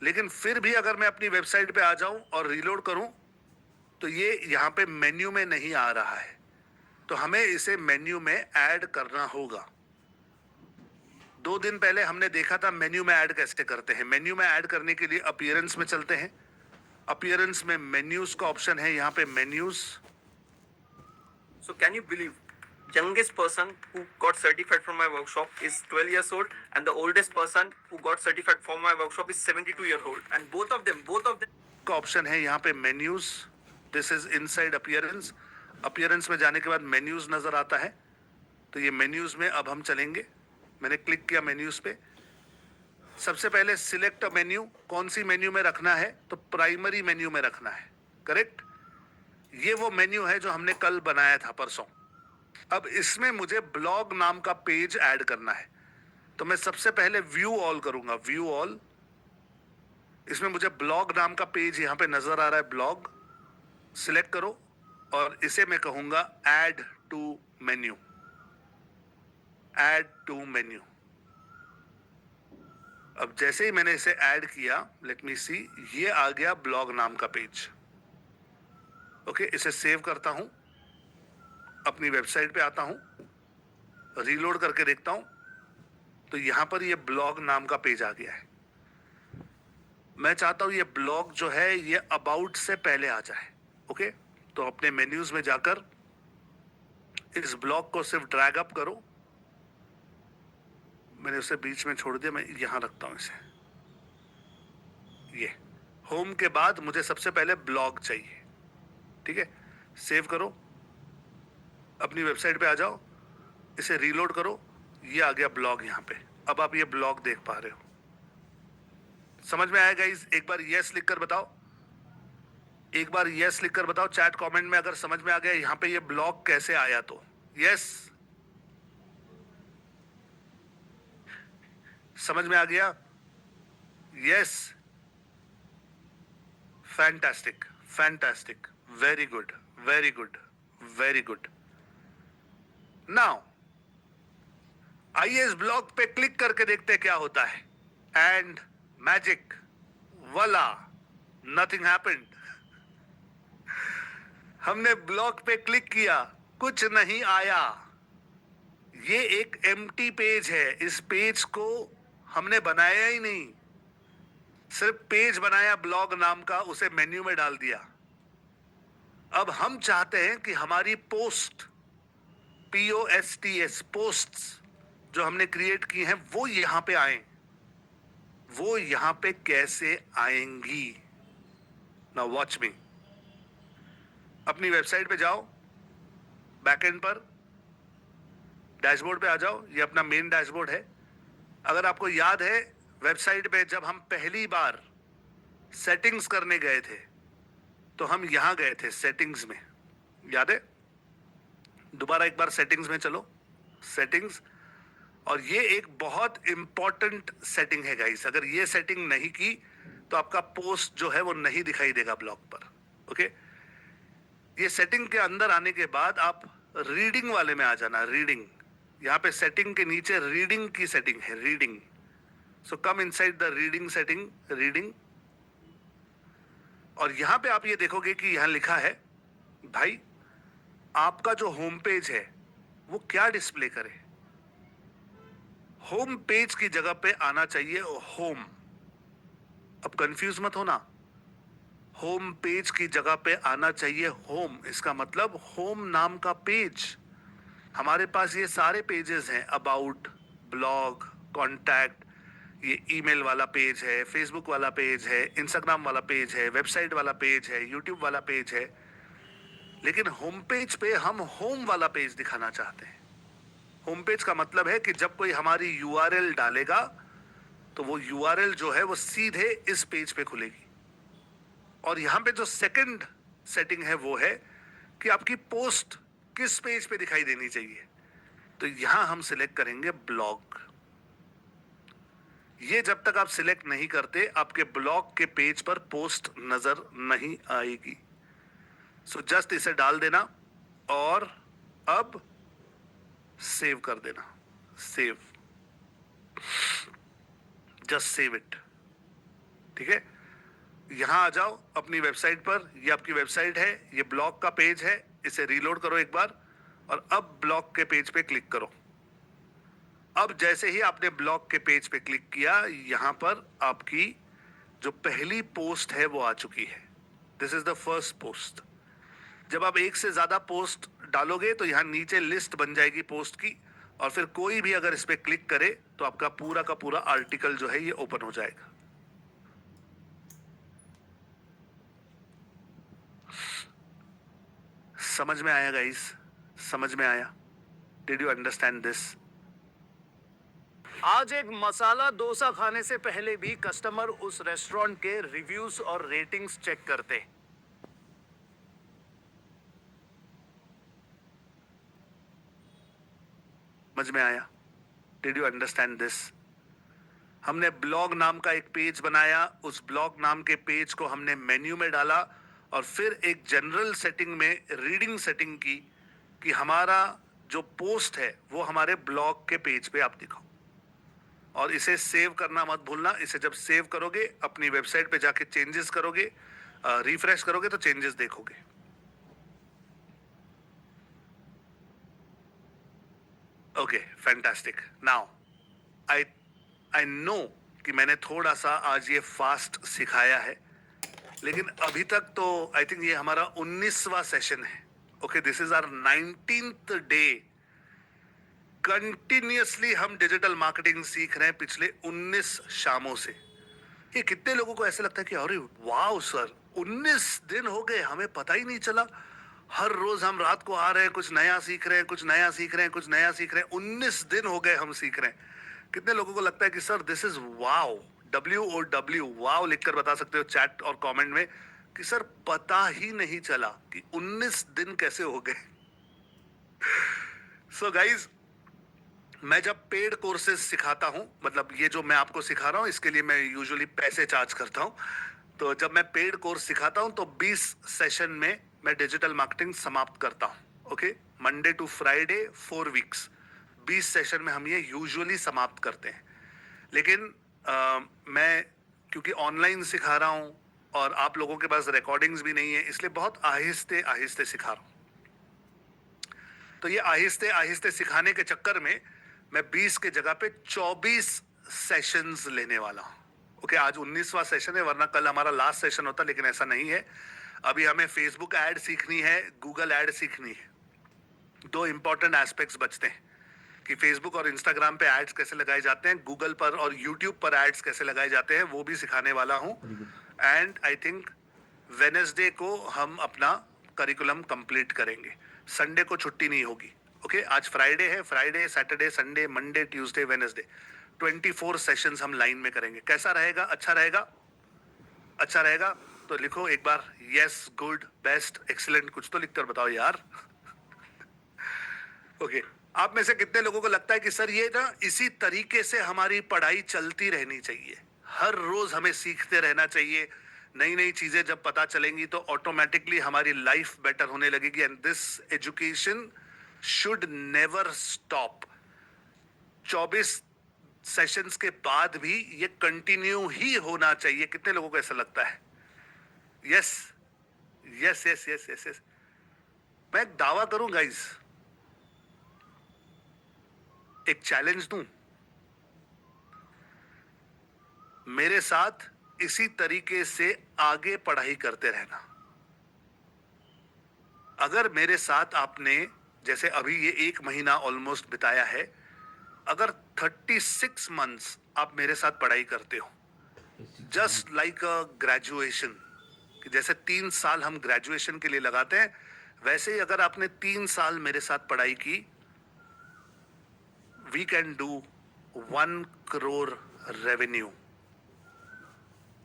लेकिन फिर भी अगर मैं अपनी वेबसाइट पे आ जाऊं और रीलोड करूं तो ये यहां पे मेन्यू में नहीं आ रहा है। तो हमें इसे मेन्यू में ऐड करना होगा। 2 दिन पहले हमने देखा था मेन्यू में ऐड कैसे करते हैं। मेन्यू में ऐड करने के लिए अपीयरेंस में चलते हैं। अपीयरेंस में मेन्यूज का ऑप्शन है, यहाँ पे menus. So can you believe, youngest person who got certified from my workshop is 12 years old and the oldest person who got certified from my workshop is 72 years old, and both of them का option है यहाँ पे menus. This is inside appearance. Appearance में जाने के बाद menus नजर आता है, तो ये मेन्यूज में अब हम चलेंगे। मैंने क्लिक किया मेन्यूज पे। सबसे पहले सिलेक्ट अ मेन्यू। कौन सी मेन्यू में रखना है? तो प्राइमरी मेन्यू में रखना है। करेक्ट? ये वो मेन्यू है जो हमने कल बनाया था, परसों। अब इसमें मुझे ब्लॉग नाम का पेज ऐड करना है, तो मैं सबसे पहले व्यू ऑल करूंगा। व्यू ऑल, इसमें मुझे ब्लॉग नाम का पेज यहां पे नजर आ रहा है। ब्लॉग सिलेक्ट करो और इसे मैं कहूंगा add to menu. Add to menu. अब जैसे ही मैंने इसे ऐड किया, लेट मी सी, ये आ गया ब्लॉग नाम का पेज। ओके, इसे सेव करता हूं, अपनी वेबसाइट पे आता हूं, रीलोड करके देखता हूं तो यहां पर ये ब्लॉग नाम का पेज आ गया है। मैं चाहता हूं ये ब्लॉग जो है ये अबाउट से पहले आ जाए। ओके, तो अपने मेन्यूज में जाकर इस ब्लॉग को सिर्फ ड्रैग अप करो। मैंने उसे बीच में छोड़ दिया, मैं यहां रखता हूं इसे। ये होम के बाद मुझे सबसे पहले ब्लॉग चाहिए, ठीक है। सेव करो, अपनी वेबसाइट पे आ जाओ, इसे रीलोड करो, ये आ गया ब्लॉग यहाँ पे। अब आप ये ब्लॉग देख पा रहे हो। समझ में आएगा? एक बार यस लिख कर बताओ। एक बार यस लिखकर बताओ चैट कमेंट में अगर समझ में आ गया यहां पे ये ब्लॉक कैसे आया तो। यस, समझ में आ गया? Yes, fantastic, fantastic, very good, very good, very good. Now आइए इस ब्लॉक पे क्लिक करके देखते हैं क्या होता है। एंड मैजिक, वला, नथिंग हैपेंड। हमने ब्लॉक पे क्लिक किया, कुछ नहीं आया। ये एक एम्प्टी पेज है, इस पेज को हमने बनाया ही नहीं, सिर्फ पेज बनाया ब्लॉग नाम का, उसे मेन्यू में डाल दिया। अब हम चाहते हैं कि हमारी पोस्ट, POSTS, पोस्ट्स जो हमने क्रिएट की हैं वो यहां पे आए। वो यहां पे कैसे आएंगी? नाउ वॉच मी। अपनी वेबसाइट पे जाओ, बैकएंड पर डैशबोर्ड पे आ जाओ। ये अपना मेन डैशबोर्ड है। अगर आपको याद है वेबसाइट पे जब हम पहली बार सेटिंग्स करने गए थे तो हम यहां गए थे सेटिंग्स में, याद है? दोबारा एक बार सेटिंग्स में चलो, सेटिंग्स। और ये एक बहुत इंपॉर्टेंट सेटिंग है गाइस। अगर ये सेटिंग नहीं की तो आपका पोस्ट जो है वो नहीं दिखाई देगा ब्लॉग पर। ओके, ये सेटिंग के अंदर आने के बाद आप रीडिंग वाले में आ जाना। रीडिंग, यहाँ पे सेटिंग के नीचे रीडिंग की सेटिंग है, reading. So come inside the reading setting, reading. और यहां पे आप ये देखोगे कि यहां लिखा है भाई आपका जो होम पेज है वो क्या डिस्प्ले करे। होम पेज की जगह पे आना चाहिए होम। अब कंफ्यूज मत होना, होम पेज की जगह पे आना चाहिए होम। इसका मतलब होम नाम का पेज। हमारे पास ये सारे पेजेस हैं, अबाउट, ब्लॉग, कॉन्टैक्ट, ये ईमेल वाला पेज है, फेसबुक वाला पेज है, इंस्टाग्राम वाला पेज है, वेबसाइट वाला पेज है, यूट्यूब वाला पेज है। लेकिन होम पेज पे हम होम वाला पेज दिखाना चाहते हैं। होम पेज का मतलब है कि जब कोई हमारी URL डालेगा तो वो URL जो है वो सीधे इस पेज पे खुलेगी। और यहां पे जो सेकंड सेटिंग है वो है कि आपकी पोस्ट किस पेज पे दिखाई देनी चाहिए। तो यहां हम सिलेक्ट करेंगे ब्लॉग। ये जब तक आप सिलेक्ट नहीं करते आपके ब्लॉग के पेज पर पोस्ट नजर नहीं आएगी। सो जस्ट इसे डाल देना और अब सेव कर देना। Save, just save it. ठीक है, यहां आ जाओ अपनी वेबसाइट पर। ये आपकी वेबसाइट है, ये ब्लॉग का पेज है। इसे रीलोड करो एक बार और अब ब्लॉग के पेज पे क्लिक करो। अब जैसे ही आपने ब्लॉग के पेज पे क्लिक किया, यहां पर आपकी जो पहली पोस्ट है वो आ चुकी है। This is the first post. जब आप एक से ज्यादा पोस्ट डालोगे तो यहां नीचे लिस्ट बन जाएगी पोस्ट की, और फिर कोई भी अगर इस पे क्लिक करे तो आपका पूरा का पूरा आर्टिकल जो है ये ओपन हो जाएगा। समझ में आया गाइस? समझ में आया? Did you understand this? आज एक मसाला डोसा खाने से पहले भी कस्टमर उस रेस्टोरेंट के रिव्यूज और रेटिंग्स चेक करते। समझ में आया? Did you understand this? हमने ब्लॉग नाम का एक पेज बनाया, उस ब्लॉग नाम के पेज को हमने मेन्यू में डाला और फिर एक जनरल सेटिंग में रीडिंग सेटिंग की कि हमारा जो पोस्ट है वो हमारे ब्लॉग के पेज पे आप दिखाओ। और इसे सेव करना मत भूलना। इसे जब सेव करोगे अपनी वेबसाइट पे जाके चेंजेस करोगे, रिफ्रेश करोगे तो चेंजेस देखोगे। Okay, fantastic. Now I know कि मैंने थोड़ा सा आज ये फास्ट सिखाया है, लेकिन अभी तक तो आई थिंक ये हमारा 19वां सेशन है। Okay, this is our 19th day. Continuously हम डिजिटल मार्केटिंग सीख रहे हैं पिछले 19 शामों से। ये कितने लोगों को ऐसे लगता है कि अरे वाह सर, 19 दिन हो गए हमें पता ही नहीं चला। हर रोज हम रात को आ रहे हैं, कुछ नया सीख रहे हैं, कुछ नया सीख रहे हैं, कुछ नया सीख रहे हैं। 19 दिन हो गए हम सीख रहे हैं। कितने लोगों को लगता है कि sir this is wow, WOW, वाव लिखकर बता सकते हो चैट और कमेंट में कि सर पता ही नहीं चला कि 19 दिन कैसे हो गए। सो गाइज, मैं जब पेड कोर्सेज सिखाता हूं, मतलब ये जो मैं आपको सिखा रहा हूं इसके लिए मैं यूजुअली पैसे चार्ज करता हूं, तो जब मैं पेड कोर्स सिखाता हूं तो 20 सेशन में मैं डिजिटल मार्केटिंग समाप्त करता हूं। Okay, Monday to Friday 4 weeks, 20 session में हम ये यूजुअली समाप्त करते हैं। लेकिन मैं क्योंकि ऑनलाइन सिखा रहा हूं और आप लोगों के पास रिकॉर्डिंग्स भी नहीं है, इसलिए बहुत आहिस्ते आहिस्ते सिखा रहा हूं। तो ये आहिस्ते आहिस्ते सिखाने के चक्कर में मैं 20 के जगह पे 24 सेशंस लेने वाला हूं। ओके, आज 19वां सेशन है, वरना कल हमारा लास्ट सेशन होता, लेकिन ऐसा नहीं है। अभी हमें फेसबुक ऐड सीखनी है, गूगल ऐड सीखनी है। 2 इंपॉर्टेंट एस्पेक्ट्स बचते हैं कि फेसबुक और इंस्टाग्राम पे एड्स कैसे लगाए जाते हैं, गूगल पर और यूट्यूब पर एड्स कैसे लगाए जाते हैं, वो भी सिखाने वाला हूं। एंड आई थिंक वेडनेसडे को हम अपना करिकुलम कंप्लीट करेंगे। संडे को छुट्टी नहीं होगी। ओके, आज फ्राइडे है, Friday, Saturday, Sunday, Monday, Tuesday, Wednesday, 24 sessions हम लाइन में करेंगे। कैसा रहेगा? अच्छा रहेगा? अच्छा रहेगा तो लिखो एक बार यस, गुड, बेस्ट, एक्सीलेंट, कुछ तो लिखकर बताओ यार। ओके, आप में से कितने लोगों को लगता है कि सर ये ना इसी तरीके से हमारी पढ़ाई चलती रहनी चाहिए, हर रोज हमें सीखते रहना चाहिए, नई नई चीजें जब पता चलेंगी तो ऑटोमेटिकली हमारी लाइफ बेटर होने लगेगी, and this education should never stop. 24 sessions के बाद भी ये कंटिन्यू ही होना चाहिए। कितने लोगों को ऐसा लगता है? Yes yes yes yes yes yes. मैं एक दावा करूं गाइस, एक चैलेंज दूं, मेरे साथ इसी तरीके से आगे पढ़ाई करते रहना। अगर मेरे साथ आपने जैसे अभी ये 1 महीना ऑलमोस्ट बिताया है, अगर 36 मंथ्स आप मेरे साथ पढ़ाई करते हो, जस्ट लाइक अ ग्रेजुएशन, कि जैसे 3 साल हम ग्रेजुएशन के लिए लगाते हैं, वैसे ही अगर आपने 3 साल मेरे साथ पढ़ाई की, we can do 1 crore revenue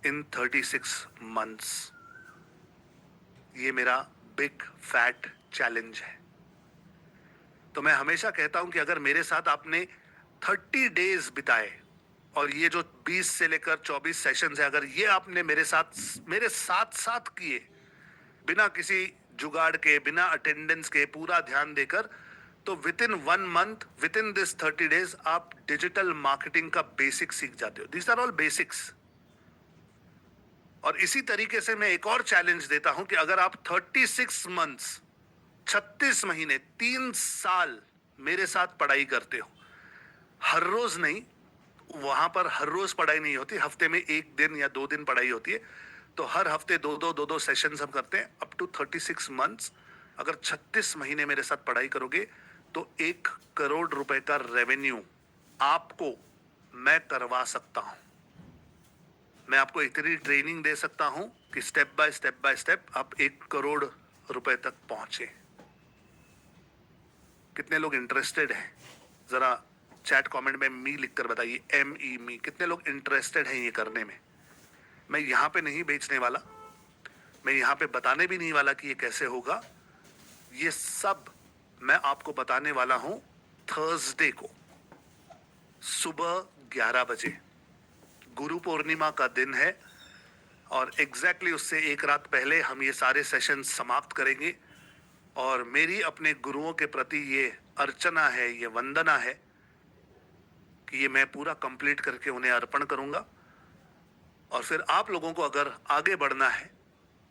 in 36 months. ये मेरा बिग फैट चैलेंज है। तो मैं हमेशा कहता हूं कि अगर मेरे साथ आपने 30 डेज बिताए और ये जो 20 से लेकर 24 सेशंस है, अगर ये आपने मेरे साथ किए, बिना किसी जुगाड़ के, बिना अटेंडेंस के, पूरा ध्यान देकर, तो within 1 month, within this 30 days आप डिजिटल मार्केटिंग का बेसिक सीख जाते हो। This are all basics. और इसी तरीके से मैं एक और चैलेंज देता हूं कि अगर आप 36 मंथ्स, 36 महीने, 3 साल मेरे साथ पढ़ाई करते हो, हर रोज नहीं, वहां पर हर रोज पढ़ाई नहीं होती, हफ्ते में 1 दिन या 2 दिन पढ़ाई होती है, तो हर हफ्ते 2-2 सेशंस हम करते हैं अप टू 36 मंथ्स। अगर 36 महीने मेरे साथ पढ़ाई करोगे तो 1 करोड़ रुपए का रेवेन्यू आपको मैं करवा सकता हूं। मैं आपको इतनी ट्रेनिंग दे सकता हूं कि स्टेप बाय स्टेप आप 1 करोड़ रुपए तक पहुंचे। कितने लोग इंटरेस्टेड हैं? जरा चैट कमेंट में मी लिखकर बताइए, ME मी। कितने लोग इंटरेस्टेड हैं ये करने में? मैं यहां पे नहीं बेचने वाला, मैं यहां पे बताने भी नहीं वाला कि ये कैसे होगा। ये सब मैं आपको बताने वाला हूं थर्सडे को सुबह 11 बजे। गुरु पूर्णिमा का दिन है और एग्जैक्टली उससे 1 रात पहले हम ये सारे सेशन समाप्त करेंगे। और मेरी अपने गुरुओं के प्रति ये अर्चना है, ये वंदना है कि ये मैं पूरा कंप्लीट करके उन्हें अर्पण करूंगा। और फिर आप लोगों को अगर आगे बढ़ना है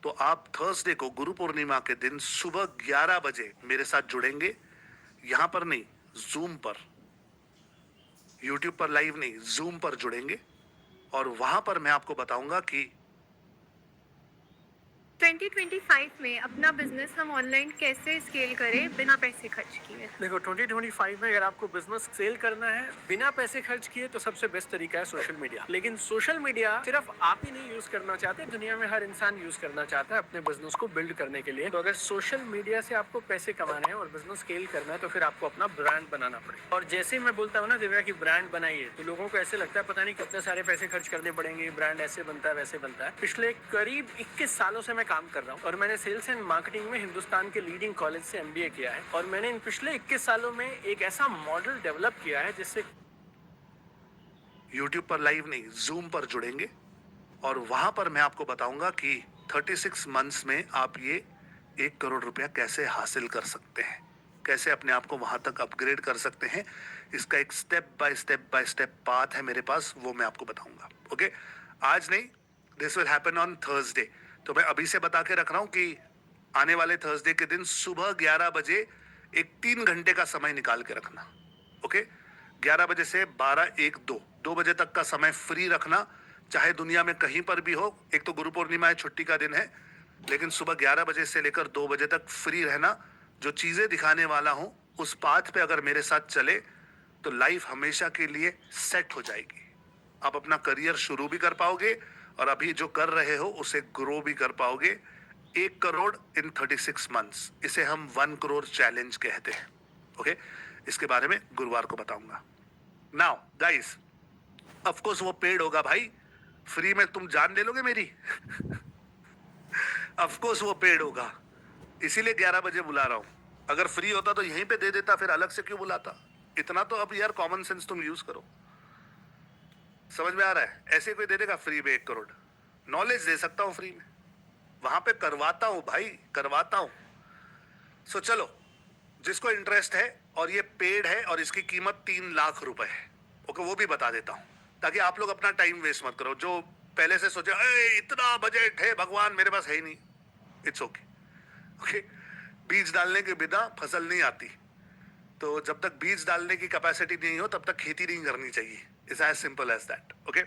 तो आप थर्सडे को गुरु पूर्णिमा के दिन सुबह 11 बजे मेरे साथ जुड़ेंगे। यहां पर नहीं, जूम पर, यूट्यूब पर लाइव नहीं, जूम पर जुड़ेंगे और वहां पर मैं आपको बताऊंगा कि 2025 में अपना बिजनेस हम ऑनलाइन कैसे स्केल करें बिना पैसे खर्च किए। देखो 2025 में अगर आपको बिजनेस सेल करना है बिना पैसे खर्च किए तो सबसे बेस्ट तरीका है सोशल मीडिया। लेकिन सोशल मीडिया सिर्फ आप ही नहीं यूज करना चाहते, दुनिया में हर इंसान यूज करना चाहता है अपने बिजनेस को बिल्ड करने के लिए। तो अगर सोशल मीडिया से आपको पैसे कमाने हैं और बिजनेस स्केल करना है तो फिर आपको अपना ब्रांड बनाना पड़ेगा। और जैसे मैं बोलता हूँ ना दिव्या की ब्रांड बनाइए, तो लोगों को ऐसे लगता है पता नहीं कितने सारे पैसे खर्च करने पड़ेंगे, ब्रांड ऐसे बनता है वैसे बनता है। पिछले करीब 21 सालों से मैं काम कर रहा हूँ और मैंने सेल्स एंड मार्केटिंग में हिंदुस्तान के लीडिंग कॉलेज से MBA किया है और मैंने इन पिछले 21 सालों में एक ऐसा मॉडल डेवलप किया है जिससे YouTube पर लाइव नहीं, Zoom पर जुड़ेंगे और वहां पर मैं आपको बताऊंगा कि 36 मंथ्स में आप ये 1 करोड़ रुपया कैसे हासिल कर सकते हैं, कैसे अपने आप को वहां तक अपग्रेड कर सकते हैं। इसका एक स्टेप बाय स्टेप पाथ है मेरे पास, वो मैं आपको बताऊंगा। ओके, आज नहीं, this will happen on Thursday. तो मैं अभी से बता के रख रहा हूं कि आने वाले थर्सडे के दिन सुबह 11 बजे एक 3 घंटे का समय निकाल के रखना। ओके, 11 बजे से 12, 1, 2 बजे तक का समय फ्री रखना, चाहे दुनिया में कहीं पर भी हो। एक तो गुरु पूर्णिमा है, छुट्टी का दिन है, लेकिन सुबह 11 बजे से लेकर 2 बजे तक फ्री रहना। जो चीजें दिखाने वाला हूं उस पाथ पे अगर मेरे साथ चले तो लाइफ हमेशा के लिए सेट हो जाएगी। आप अपना करियर शुरू भी कर पाओगे और अभी जो कर रहे हो उसे ग्रो भी कर पाओगे। 1 करोड़ इन 36 मंथ्स, इसे हम 1 करोड़ चैलेंज कहते हैं। ओके, इसके बारे में गुरुवार को बताऊंगा। नाउ गाइस, ऑफ कोर्स वो पेड होगा भाई, फ्री में तुम जान ले लोगे मेरी। ऑफ कोर्स वो पेड होगा, इसीलिए 11 बजे बुला रहा हूं। अगर फ्री होता तो यहीं पे दे देता, फिर अलग से क्यों बुलाता। इतना तो अब यार कॉमन सेंस तुम यूज करो। समझ में आ रहा है? ऐसे कोई दे देगा फ्री में 1 करोड़? नॉलेज दे सकता हूं फ्री में, वहां पे करवाता हूं भाई, करवाता हूं। सो चलो, जिसको इंटरेस्ट है और ये पेड है और इसकी कीमत 3 लाख रुपए है, ओके, वो भी बता देता हूं ताकि आप लोग अपना टाइम वेस्ट मत करो। जो पहले से सोचे इतना बजट है भगवान मेरे पास है ही नहीं, इट्स ओके। ओके, बीज डालने के बिना फसल नहीं आती, तो जब तक बीज डालने की कैपेसिटी नहीं हो तब तक खेती नहीं करनी चाहिए। It's as simple as that. Okay,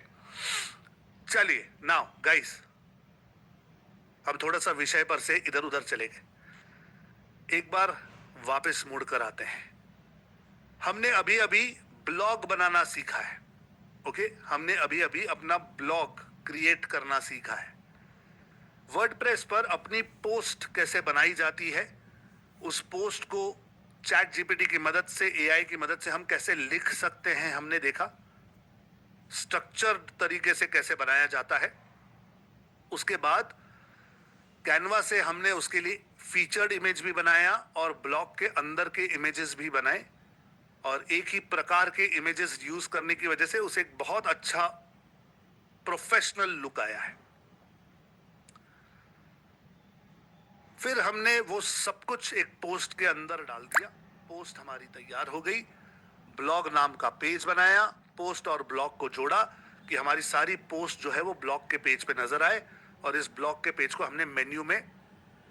चलिए नाउ गाइस, हम थोड़ा सा विषय पर से इधर उधर चले गए, एक बार वापस मुड़ कर आते हैं। हमने अभी अभी ब्लॉग बनाना सीखा है। ओके, हमने अभी अभी अपना ब्लॉग क्रिएट करना सीखा है। वर्डप्रेस पर अपनी पोस्ट कैसे बनाई जाती है, उस पोस्ट को चैट जीपीटी की मदद से, AI की मदद से हम कैसे लिख सकते हैं, हमने देखा। स्ट्रक्चर्ड तरीके से कैसे बनाया जाता है। उसके बाद कैनवा से हमने उसके लिए फीचर्ड इमेज भी बनाया और ब्लॉग के अंदर के इमेजेस भी बनाए, और एक ही प्रकार के इमेजेस यूज करने की वजह से उसे एक बहुत अच्छा प्रोफेशनल लुक आया है। फिर हमने वो सब कुछ एक पोस्ट के अंदर डाल दिया। पोस्ट हमारी तैयार हो गई। ब्लॉग नाम का पेज बनाया, पोस्ट और ब्लॉग को जोड़ा कि हमारी सारी पोस्ट जो है वो ब्लॉग के पेज पे नजर आए, और इस ब्लॉग के पेज को हमने मेन्यू में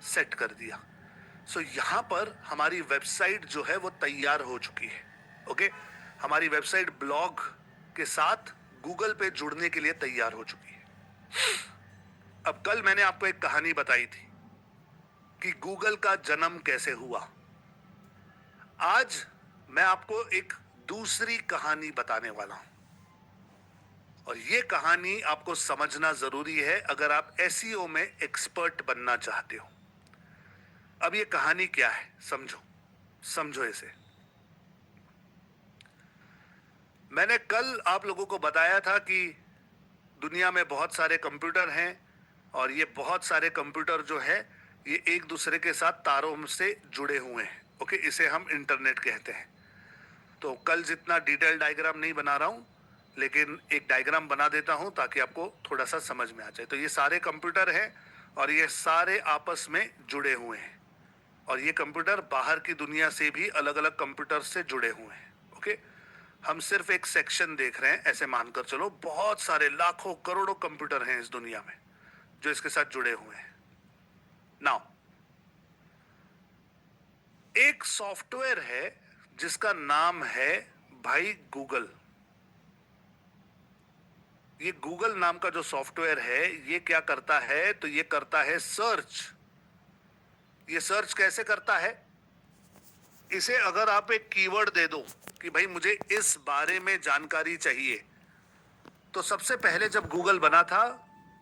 सेट कर दिया। सो यहाँ पर हमारी वेबसाइट जो है वो तैयार हो चुकी है। ओके, हमारी वेबसाइट ब्लॉग के साथ गूगल पे जुड़ने के लिए तैयार हो चुकी है। अब कल मैंने आपको एक कहानी बताई थी कि गूगल का जन्म कैसे हुआ। आज मैं आपको एक दूसरी कहानी बताने वाला हूं, और ये कहानी आपको समझना जरूरी है अगर आप SEO में एक्सपर्ट बनना चाहते हो। अब ये कहानी क्या है, समझो इसे। मैंने कल आप लोगों को बताया था कि दुनिया में बहुत सारे कंप्यूटर हैं, और ये बहुत सारे कंप्यूटर जो है ये एक दूसरे के साथ तारों से जुड़े हुए हैं। ओके, इसे हम इंटरनेट कहते हैं। तो कल जितना डिटेल डायग्राम नहीं बना रहा हूं, लेकिन एक डायग्राम बना देता हूं ताकि आपको थोड़ा सा समझ में आ जाए। तो ये सारे कंप्यूटर हैं और ये सारे आपस में जुड़े हुए हैं, और ये कंप्यूटर बाहर की दुनिया से भी अलग अलग कंप्यूटर से जुड़े हुए हैं। ओके, हम सिर्फ एक सेक्शन देख रहे हैं, ऐसे मानकर चलो बहुत सारे लाखों करोड़ों कंप्यूटर हैं इस दुनिया में जो इसके साथ जुड़े हुए हैं। नाउ, एक सॉफ्टवेयर है जिसका नाम है भाई गूगल। ये गूगल नाम का जो सॉफ्टवेयर है ये क्या करता है, तो ये करता है सर्च। ये सर्च कैसे करता है, इसे अगर आप एक कीवर्ड दे दो कि भाई मुझे इस बारे में जानकारी चाहिए, तो सबसे पहले जब गूगल बना था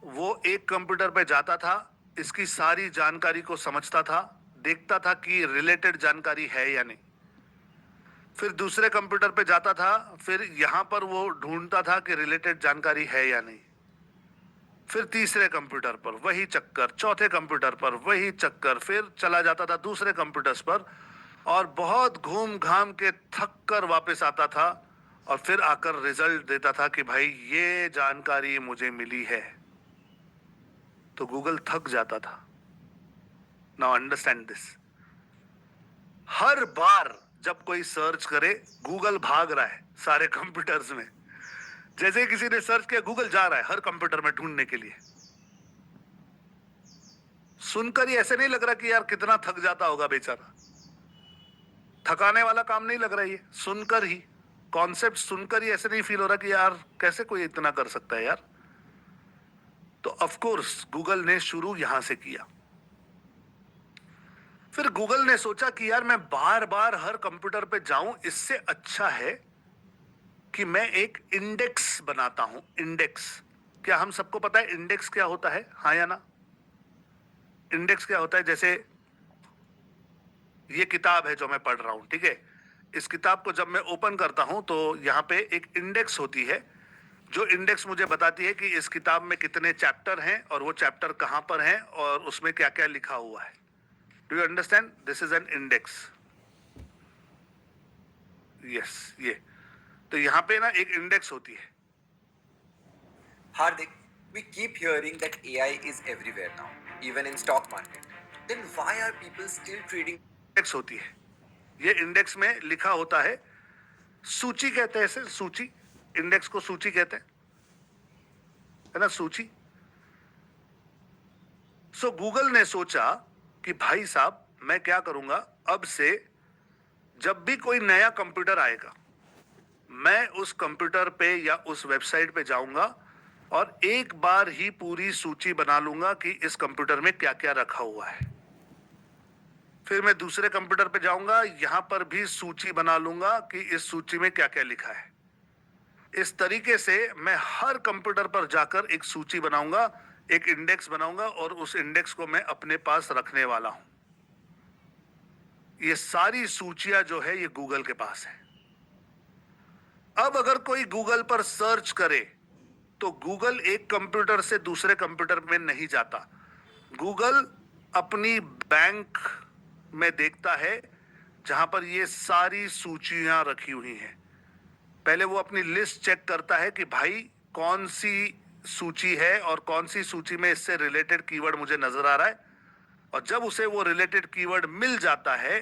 वो एक कंप्यूटर पे जाता था, इसकी सारी जानकारी को समझता था, देखता था कि रिलेटेड जानकारी है या नहीं। फिर दूसरे कंप्यूटर पे जाता था, फिर यहां पर वो ढूंढता था कि रिलेटेड जानकारी है या नहीं। फिर तीसरे कंप्यूटर पर वही चक्कर, चौथे कंप्यूटर पर वही चक्कर, फिर चला जाता था दूसरे कंप्यूटर्स पर और बहुत घूम घाम के थक कर वापस आता था और फिर आकर रिजल्ट देता था कि भाई ये जानकारी मुझे मिली है। तो गूगल थक जाता था। नाउ अंडरस्टैंड दिस, हर बार जब कोई सर्च करे गूगल भाग रहा है सारे कंप्यूटर्स में। जैसे किसी ने सर्च किया गूगल जा रहा है हर कंप्यूटर में ढूंढने के लिए। सुनकर ही ऐसे नहीं लग रहा कि यार कितना थक जाता होगा बेचारा। थकाने वाला काम नहीं लग रहा है ये, सुनकर ही, कॉन्सेप्ट सुनकर ही ऐसे नहीं फील हो रहा कि यार कैसे कोई इतना कर सकता है यार। तो ऑफ कोर्स गूगल ने शुरू यहां से किया। फिर गूगल ने सोचा कि यार मैं बार बार हर कंप्यूटर पे जाऊं, इससे अच्छा है कि मैं एक इंडेक्स बनाता हूं। इंडेक्स, क्या हम सबको पता है इंडेक्स क्या होता है? हाँ या ना? इंडेक्स क्या होता है? जैसे ये किताब है जो मैं पढ़ रहा हूं, ठीक है, इस किताब को जब मैं ओपन करता हूं तो यहां पे एक इंडेक्स होती है, जो इंडेक्स मुझे बताती है कि इस किताब में कितने चैप्टर हैं और वो चैप्टर कहां पर हैं और उसमें क्या क्या लिखा हुआ है। Do you understand? This is an index. Yes, ये तो यहां पे ना एक इंडेक्स होती है। Hardik, we keep hearing that AI is everywhere now, even in stock market. Then why are people still trading? Index होती है, ये इंडेक्स में लिखा होता है, सूची कहते हैं इसे, सूची। इंडेक्स को सूची कहते हैं, है ना, सूची। सो गूगल ने सोचा कि भाई साहब मैं क्या करूंगा, अब से जब भी कोई नया कंप्यूटर आएगा मैं उस कंप्यूटर पे या उस वेबसाइट पे जाऊंगा और एक बार ही पूरी सूची बना लूंगा कि इस कंप्यूटर में क्या क्या रखा हुआ है। फिर मैं दूसरे कंप्यूटर पे जाऊंगा, यहां पर भी सूची बना लूंगा कि इस सूची में क्या क्या लिखा है। इस तरीके से मैं हर कंप्यूटर पर जाकर एक सूची बनाऊंगा, एक इंडेक्स बनाऊंगा और उस इंडेक्स को मैं अपने पास रखने वाला हूं। ये सारी सूचियां जो है ये गूगल के पास है। अब अगर कोई गूगल पर सर्च करे तो गूगल एक कंप्यूटर से दूसरे कंप्यूटर में नहीं जाता। गूगल अपनी बैंक में देखता है जहां पर ये सारी सूचियां रखी हुई हैं। पहले वो अपनी लिस्ट चेक करता है कि भाई कौन सी सूची है और कौन सी सूची में इससे रिलेटेड कीवर्ड मुझे नजर आ रहा है, और जब उसे वो रिलेटेड कीवर्ड मिल जाता है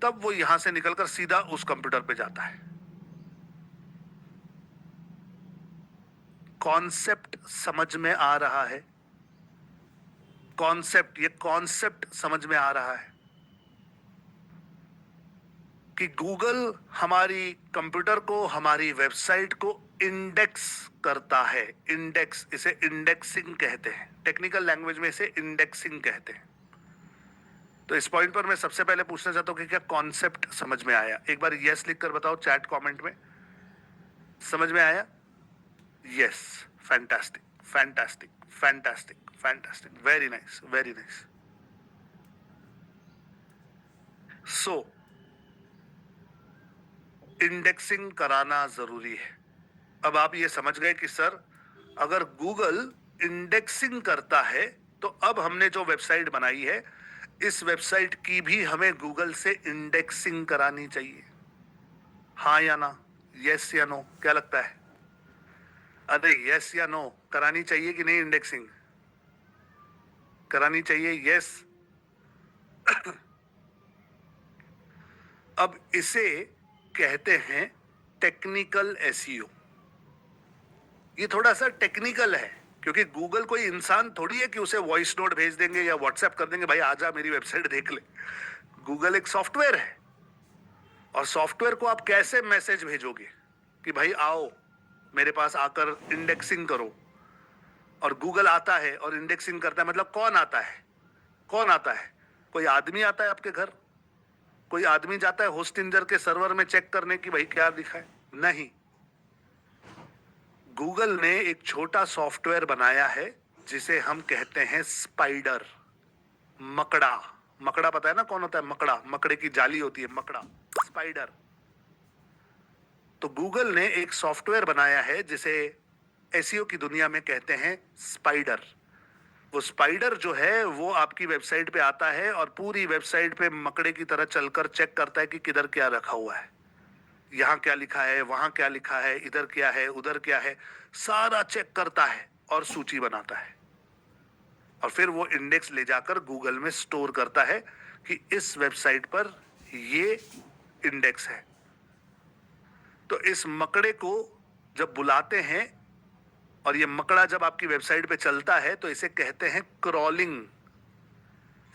तब वो यहां से निकलकर सीधा उस कंप्यूटर पे जाता है। कॉन्सेप्ट समझ में आ रहा है? कॉन्सेप्ट, ये कॉन्सेप्ट समझ में आ रहा है कि गूगल हमारी कंप्यूटर को, हमारी वेबसाइट को इंडेक्स करता है। इंडेक्स, इसे इंडेक्सिंग कहते हैं, टेक्निकल लैंग्वेज में इसे इंडेक्सिंग कहते हैं। तो इस पॉइंट पर मैं सबसे पहले पूछना चाहता हूं कि क्या कॉन्सेप्ट समझ में आया? एक बार यस लिखकर बताओ चैट कमेंट में, समझ में आया? Yes, fantastic fantastic fantastic fantastic, very nice very nice. So indexing कराना जरूरी है। अब आप ये समझ गए कि सर अगर गूगल इंडेक्सिंग करता है तो अब हमने जो वेबसाइट बनाई है इस वेबसाइट की भी हमें गूगल से इंडेक्सिंग करानी चाहिए। हाँ या ना? यस या नो? क्या लगता है? अरे यस या नो, करानी चाहिए कि नहीं? इंडेक्सिंग करानी चाहिए, यस। अब इसे कहते हैं टेक्निकल एसईओ। ये थोड़ा सा टेक्निकल है क्योंकि गूगल कोई इंसान थोड़ी है कि उसे वॉइस नोट भेज देंगे या व्हाट्सएप कर देंगे, भाई आजा मेरी वेबसाइट देख ले। गूगल एक सॉफ्टवेयर है और सॉफ्टवेयर को आप कैसे मैसेज भेजोगे कि भाई आओ मेरे पास आकर इंडेक्सिंग करो, और गूगल आता है और इंडेक्सिंग करता है। मतलब कौन आता है? कौन आता है? कोई आदमी आता है आपके घर? कोई आदमी जाता है होस्टिंजर के सर्वर में चेक करने की भाई क्या लिखा है? नहीं। गूगल ने एक छोटा सॉफ्टवेयर बनाया है जिसे हम कहते हैं स्पाइडर, मकड़ा। मकड़ा पता है ना कौन होता है? मकड़ा, मकड़े की जाली होती है, मकड़ा, स्पाइडर। तो गूगल ने एक सॉफ्टवेयर बनाया है जिसे एसईओ की दुनिया में कहते हैं स्पाइडर। वो स्पाइडर जो है वो आपकी वेबसाइट पे आता है और पूरी वेबसाइट पे मकड़े की तरह चलकर चेक करता है कि किधर क्या रखा हुआ है, यहाँ क्या लिखा है, वहां क्या लिखा है, इधर क्या है, उधर क्या है, सारा चेक करता है और सूची बनाता है और फिर वो इंडेक्स ले जाकर गूगल में स्टोर करता है कि इस वेबसाइट पर ये इंडेक्स है। तो इस मकड़े को जब बुलाते हैं और ये मकड़ा जब आपकी वेबसाइट पे चलता है तो इसे कहते हैं क्रॉलिंग,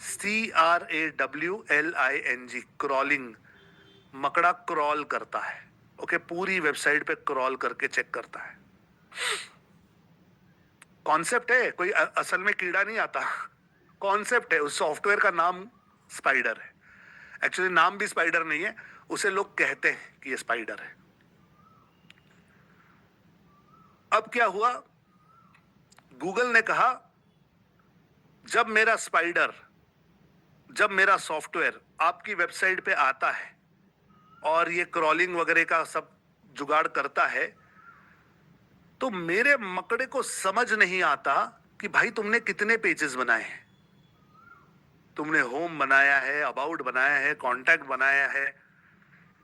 CRAWLING, क्रॉलिंग। मकड़ा क्रॉल करता है, ओके, पूरी वेबसाइट पे क्रॉल करके चेक करता है। कॉन्सेप्ट है, कोई असल में कीड़ा नहीं आता, कॉन्सेप्ट है। उस सॉफ्टवेयर का नाम स्पाइडर है। एक्चुअली नाम भी स्पाइडर नहीं है, उसे लोग कहते हैं कि ये स्पाइडर है। अब क्या हुआ, गूगल ने कहा जब मेरा स्पाइडर, जब मेरा सॉफ्टवेयर आपकी वेबसाइट पे आता है और ये क्रॉलिंग वगैरह का सब जुगाड़ करता है, तो मेरे मकड़े को समझ नहीं आता कि भाई तुमने कितने पेजेस बनाए हैं। तुमने होम बनाया है, अबाउट बनाया है, कॉन्टैक्ट बनाया है,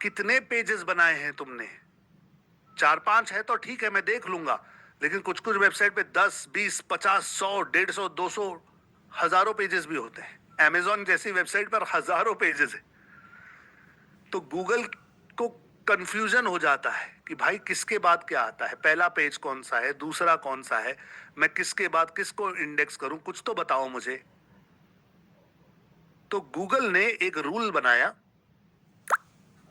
कितने पेजेस बनाए हैं तुमने? 4-5 है तो ठीक है, मैं देख लूंगा, लेकिन कुछ कुछ वेबसाइट पे 10, 20, 50, 100, 150, 200, हजारों पेजेस भी होते हैं। अमेज़न जैसी वेबसाइट पर हजारों पेजेस है। तो गूगल को कंफ्यूजन हो जाता है कि भाई किसके बाद क्या आता है, पहला पेज कौन सा है, दूसरा कौन सा है, मैं किसके बाद किसको इंडेक्स करूं, कुछ तो बताओ मुझे। तो गूगल ने एक रूल बनाया।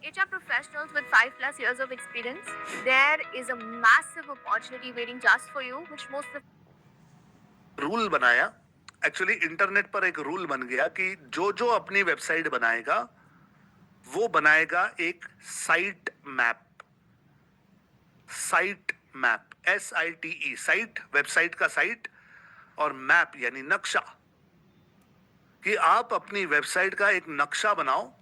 HR professionals with 5+ years of experience, there is a massive opportunity waiting just for you, which most of rule बनाया, एक्चुअली इंटरनेट पर एक रूल बन गया कि जो जो अपनी वेबसाइट बनाएगा वो बनाएगा एक site map. Site map, SITE, site, website का साइट, और मैप यानी नक्शा, कि आप अपनी वेबसाइट का एक नक्शा बनाओ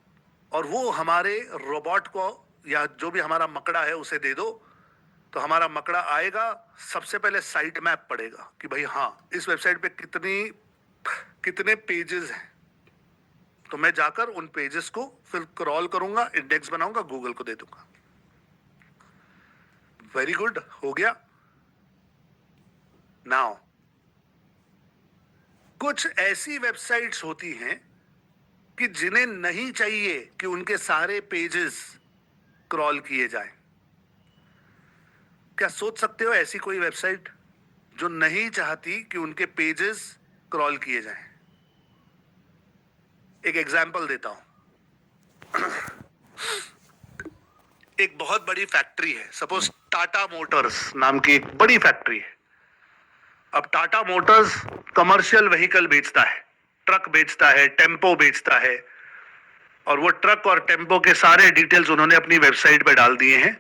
और वो हमारे रोबोट को या जो भी हमारा मकड़ा है उसे दे दो। तो हमारा मकड़ा आएगा, सबसे पहले साइट मैप पढ़ेगा कि भाई हाँ, इस वेबसाइट पे कितने पेजेस हैं। तो मैं जाकर उन पेजेस को फिर क्रॉल करूंगा, इंडेक्स बनाऊंगा, गूगल को दे दूंगा। वेरी गुड, हो गया। नाउ कुछ ऐसी वेबसाइट्स होती हैं कि जिन्हें नहीं चाहिए कि उनके सारे पेजेस क्रॉल किए जाएं। क्या सोच सकते हो ऐसी कोई वेबसाइट जो नहीं चाहती कि उनके पेजेस क्रॉल किए जाएं? एक एग्जांपल देता हूं। एक बहुत बड़ी फैक्ट्री है, सपोज टाटा मोटर्स नाम की एक बड़ी फैक्ट्री है। अब टाटा मोटर्स कमर्शियल व्हीकल बेचता है, ट्रक बेचता है, टेम्पो बेचता है, और वो ट्रक और टेम्पो के सारे डिटेल्स उन्होंने अपनी वेबसाइट पे डाल दिए हैं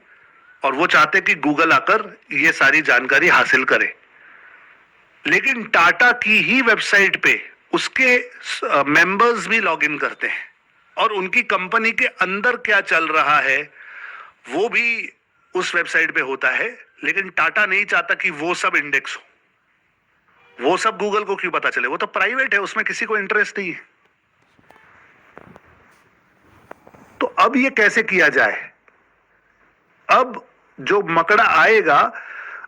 और वो चाहते कि गूगल आकर ये सारी जानकारी हासिल करे। लेकिन टाटा की ही वेबसाइट पे उसके मेंबर्स भी लॉगिन करते हैं और उनकी कंपनी के अंदर क्या चल रहा है वो भी उस वेबसाइट पे होता है। लेकिन टाटा नहीं चाहता कि वो सब इंडेक्स हो। वो सब गूगल को क्यों पता चले? वो तो प्राइवेट है, उसमें किसी को इंटरेस्ट नहीं है। तो अब ये कैसे किया जाए? अब जो मकड़ा आएगा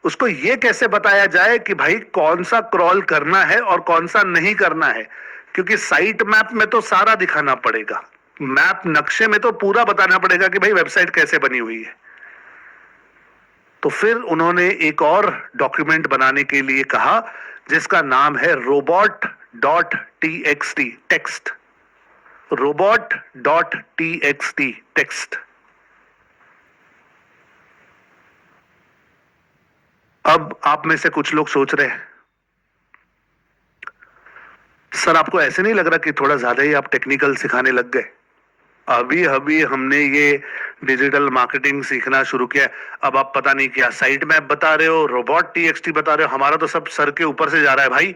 उसको ये कैसे बताया जाए कि भाई कौन सा क्रॉल करना है और कौन सा नहीं करना है? क्योंकि साइट मैप में तो सारा दिखाना पड़ेगा, मैप नक्शे में तो पूरा बताना पड़ेगा कि भाई वेबसाइट कैसे बनी हुई है। तो फिर उन्होंने एक और डॉक्यूमेंट बनाने के लिए कहा जिसका नाम है robot.txt, टेक्स्ट, robot.txt, टेक्स्ट। अब आप में से कुछ लोग सोच रहे हैं, सर आपको ऐसे नहीं लग रहा कि थोड़ा ज्यादा ही आप टेक्निकल सिखाने लग गए? अभी हमने ये डिजिटल मार्केटिंग सीखना शुरू किया, अब आप पता नहीं क्या साइट मैप बता रहे हो, robot.txt बता रहे हो, हमारा तो सब सर के ऊपर से जा रहा है भाई,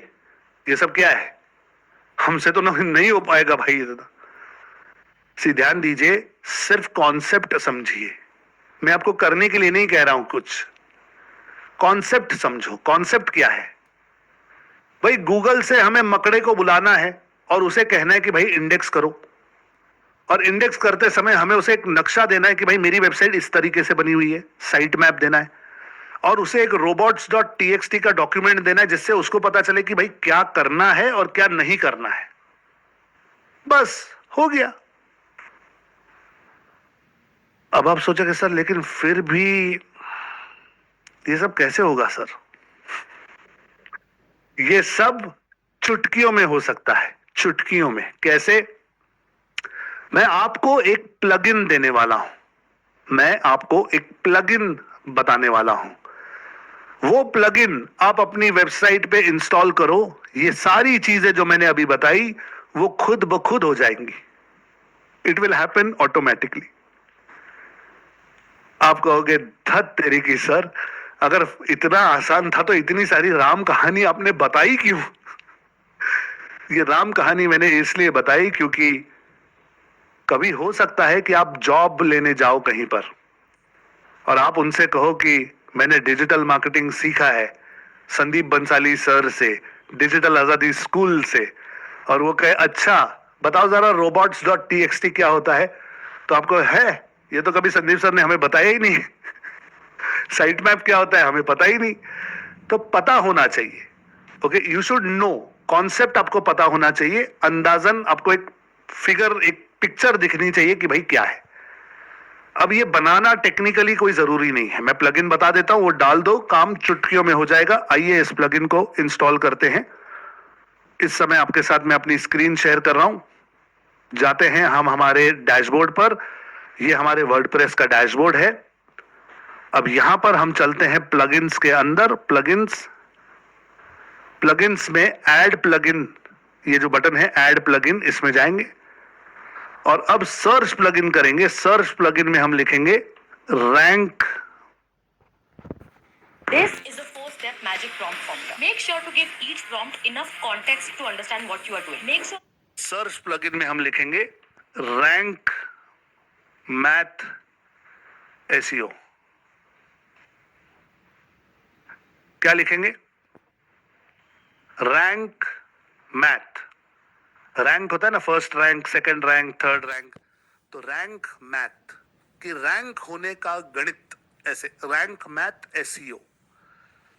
ये सब क्या है? हमसे तो नहीं हो पाएगा भाई। ये तो ध्यान दीजिए, सिर्फ कॉन्सेप्ट समझिए। मैं आपको करने के लिए नहीं कह रहा हूं कुछ, कॉन्सेप्ट समझो। कॉन्सेप्ट क्या है भाई? गूगल से हमें मकड़े को बुलाना है और उसे कहना है कि भाई इंडेक्स करो, और इंडेक्स करते समय हमें उसे एक नक्शा देना है कि भाई मेरी वेबसाइट इस तरीके से बनी हुई है, साइट मैप देना है, और उसे एक robots.txt का डॉक्यूमेंट देना है जिससे उसको पता चले कि भाई क्या करना है और क्या नहीं करना है। बस हो गया। अब आप सोचोगे सर लेकिन फिर भी ये सब कैसे होगा सर? ये सब चुटकियों में हो सकता है। चुटकियों में कैसे? मैं आपको एक प्लगइन देने वाला हूं। मैं आपको एक प्लगइन बताने वाला हूं। वो प्लगइन आप अपनी वेबसाइट पे इंस्टॉल करो, ये सारी चीजें जो मैंने अभी बताई वो खुद ब खुद हो जाएंगी। It will happen automatically. आप कहोगे धत तेरी की सर, अगर इतना आसान था तो इतनी सारी राम कहानी आपने बताई क्यों? ये राम कहानी मैंने इसलिए बताई क्योंकि कभी हो सकता है कि आप जॉब लेने जाओ कहीं पर और आप उनसे कहो कि मैंने डिजिटल मार्केटिंग सीखा है संदीप बंसाली सर से, डिजिटल आजादी स्कूल से, और वो कहे अच्छा बताओ जरा robots.txt क्या होता है? तो आपको है ये तो कभी संदीप सर ने हमें बताया ही नहीं। साइट मैप क्या होता है हमें पता ही नहीं। तो पता होना चाहिए। Okay, you should know. Concept आपको पता होना चाहिए। अंदाजन आपको एक फिगर, एक पिक्चर दिखनी चाहिए कि भाई क्या है। अब ये बनाना टेक्निकली कोई जरूरी नहीं है। मैं प्लगइन बता देता हूं, वो डाल दो, काम चुटकियों में हो जाएगा। आइए इस प्लगइन को इंस्टॉल करते हैं। इस समय आपके साथ मैं अपनी स्क्रीन शेयर कर रहा हूं। जाते हैं हम हमारे डैशबोर्ड पर। ये हमारे वर्डप्रेस का डैशबोर्ड है। अब यहां पर हम चलते हैं प्लगइन्स के अंदर। प्लगइन्स में ऐड प्लगइन, ये जो बटन है ऐड प्लगइन, इसमें जाएंगे और अब सर्च प्लगइन करेंगे। सर्च प्लगइन में हम लिखेंगे rank. This is a four-step magic prompt formula. Make sure to give each prompt enough context to understand what you are doing. Make sure. Search plugin में हम लिखेंगे रैंक मैथ एसईओ। क्या लिखेंगे? Rank math. Rank होता है ना, first rank, second rank, third rank. तो rank math कि रैंक होने का गणित, ऐसे रैंक मैथ एसईओ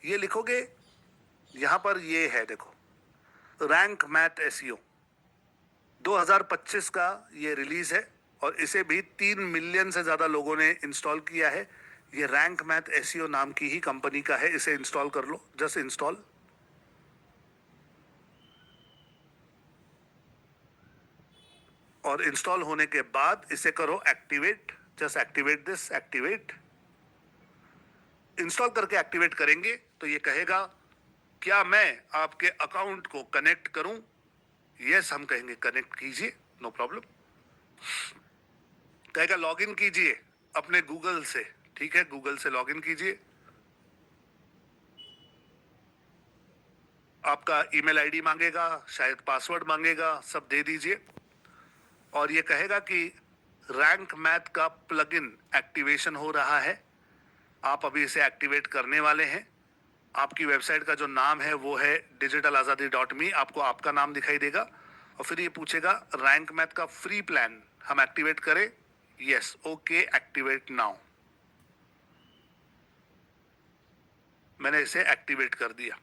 ये लिखोगे। यहां पर ये है देखो, रैंक मैथ एसईओ 2025 का ये रिलीज है और इसे भी 3 मिलियन से ज्यादा लोगों ने इंस्टॉल किया है। ये रैंक मैथ एसईओ नाम की ही कंपनी का है। इसे इंस्टॉल कर लो, जस्ट इंस्टॉल। और इंस्टॉल होने के बाद इसे करो activate. Just activate this, activate. Install करके एक्टिवेट करेंगे तो ये कहेगा क्या मैं आपके अकाउंट को कनेक्ट करूं? यस हम कहेंगे कनेक्ट कीजिए, नो प्रॉब्लम। कहेगा लॉगिन कीजिए अपने गूगल से। ठीक है, गूगल से लॉगिन कीजिए। आपका ईमेल आईडी मांगेगा, शायद पासवर्ड मांगेगा, सब दे दीजिए। और ये कहेगा कि रैंक मैथ का प्लगइन एक्टिवेशन हो रहा है। आप अभी इसे एक्टिवेट करने वाले हैं। आपकी वेबसाइट का जो नाम है वो है digitalazadi.me। आपको आपका नाम दिखाई देगा और फिर ये पूछेगा रैंक मैथ का फ्री प्लान हम एक्टिवेट करें? Yes, okay, activate now. मैंने इसे एक्टिवेट कर दिया।